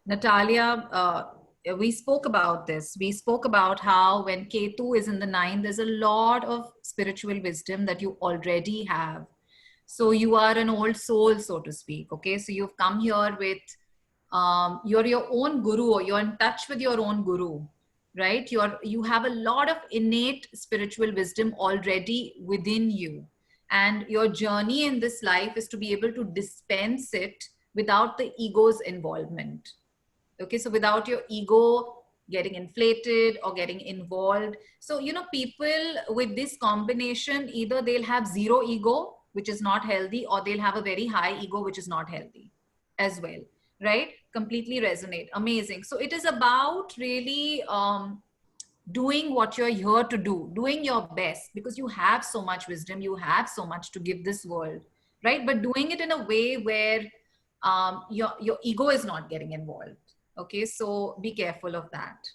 Natalia, we spoke about this. We spoke about how when Ketu is in the ninth, there's a lot of spiritual wisdom that you already have. So you are an old soul, so to speak. Okay. So you've come here with, you're your own guru, or you're in touch with your own guru, right? You have a lot of innate spiritual wisdom already within you, and your journey in this life is to be able to dispense it without the ego's involvement. Okay, so without your ego getting inflated or getting involved. So people with this combination, either they'll have zero ego, which is not healthy, or they'll have a very high ego, which is not healthy as well, right? Completely resonate. Amazing. So it is about really doing what you're here to do, doing your best, because you have so much wisdom, you have so much to give this world, right? But doing it in a way where your ego is not getting involved. Okay, so be careful of that.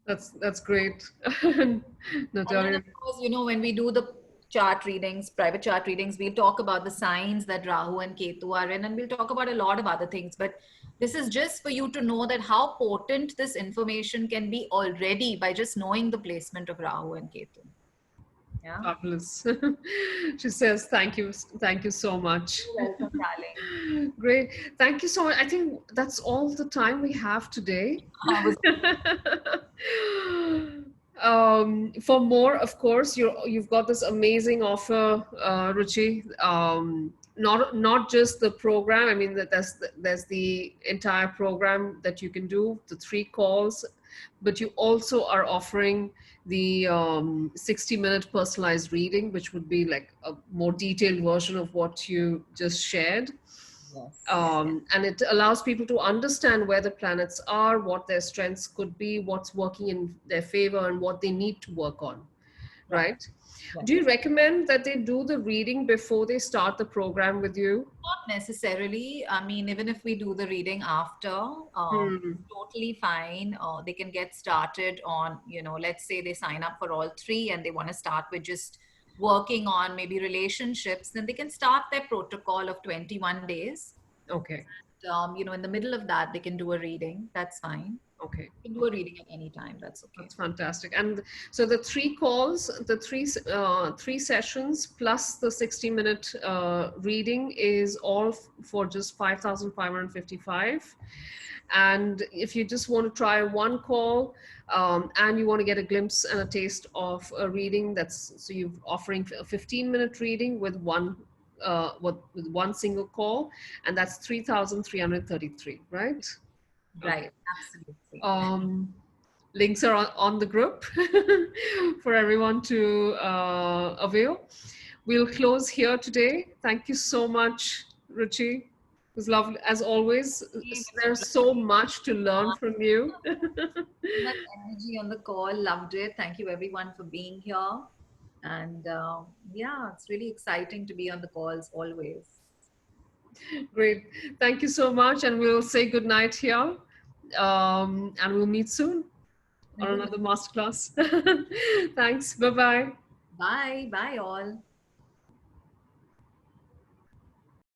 That's great. And then, Natalia. of course, when we do the chart readings, private chart readings, we'll talk about the signs that Rahu and Ketu are in, and we'll talk about a lot of other things. But this is just for you to know that how potent this information can be already by just knowing the placement of Rahu and Ketu. Yeah. Fabulous. She says, thank you so much. You're welcome, darling. Great. Thank you so much. I think that's all the time we have today. For more, of course, you've got this amazing offer, Ruchi. Not just the program. I mean, there's the entire program that you can do, the 3 calls, but you also are offering the 60-minute personalized reading, which would be like a more detailed version of what you just shared. Yes. And it allows people to understand where the planets are, what their strengths could be, what's working in their favor, and what they need to work on, right? Yeah. Do you recommend that they do the reading before they start the program with you? Not necessarily. I mean, even if we do the reading after, totally fine. They can get started on, let's say they sign up for all 3 and they want to start with just working on maybe relationships, then they can start their protocol of 21 days. Okay. In the middle of that, they can do a reading. That's fine. Okay. You can do a reading at any time. That's okay. That's fantastic. And so the 3 calls, the 3 sessions plus the 60-minute reading is all for just 5,555. And if you just want to try 1 call and you want to get a glimpse and a taste of a reading, so you're offering a 15-minute reading with one single call, and that's 3,333, right? Right, absolutely. Links are on the group for everyone to avail. We'll close here today. Thank you so much, Ruchi. It was lovely, as always. There's so much to learn from you. So much energy on the call. Loved it. Thank you, everyone, for being here. And yeah, it's really exciting to be on the calls always. Great. Thank you so much. And we'll say good night here. And we'll meet soon on another masterclass. Thanks. Bye-bye. Bye. Bye, all.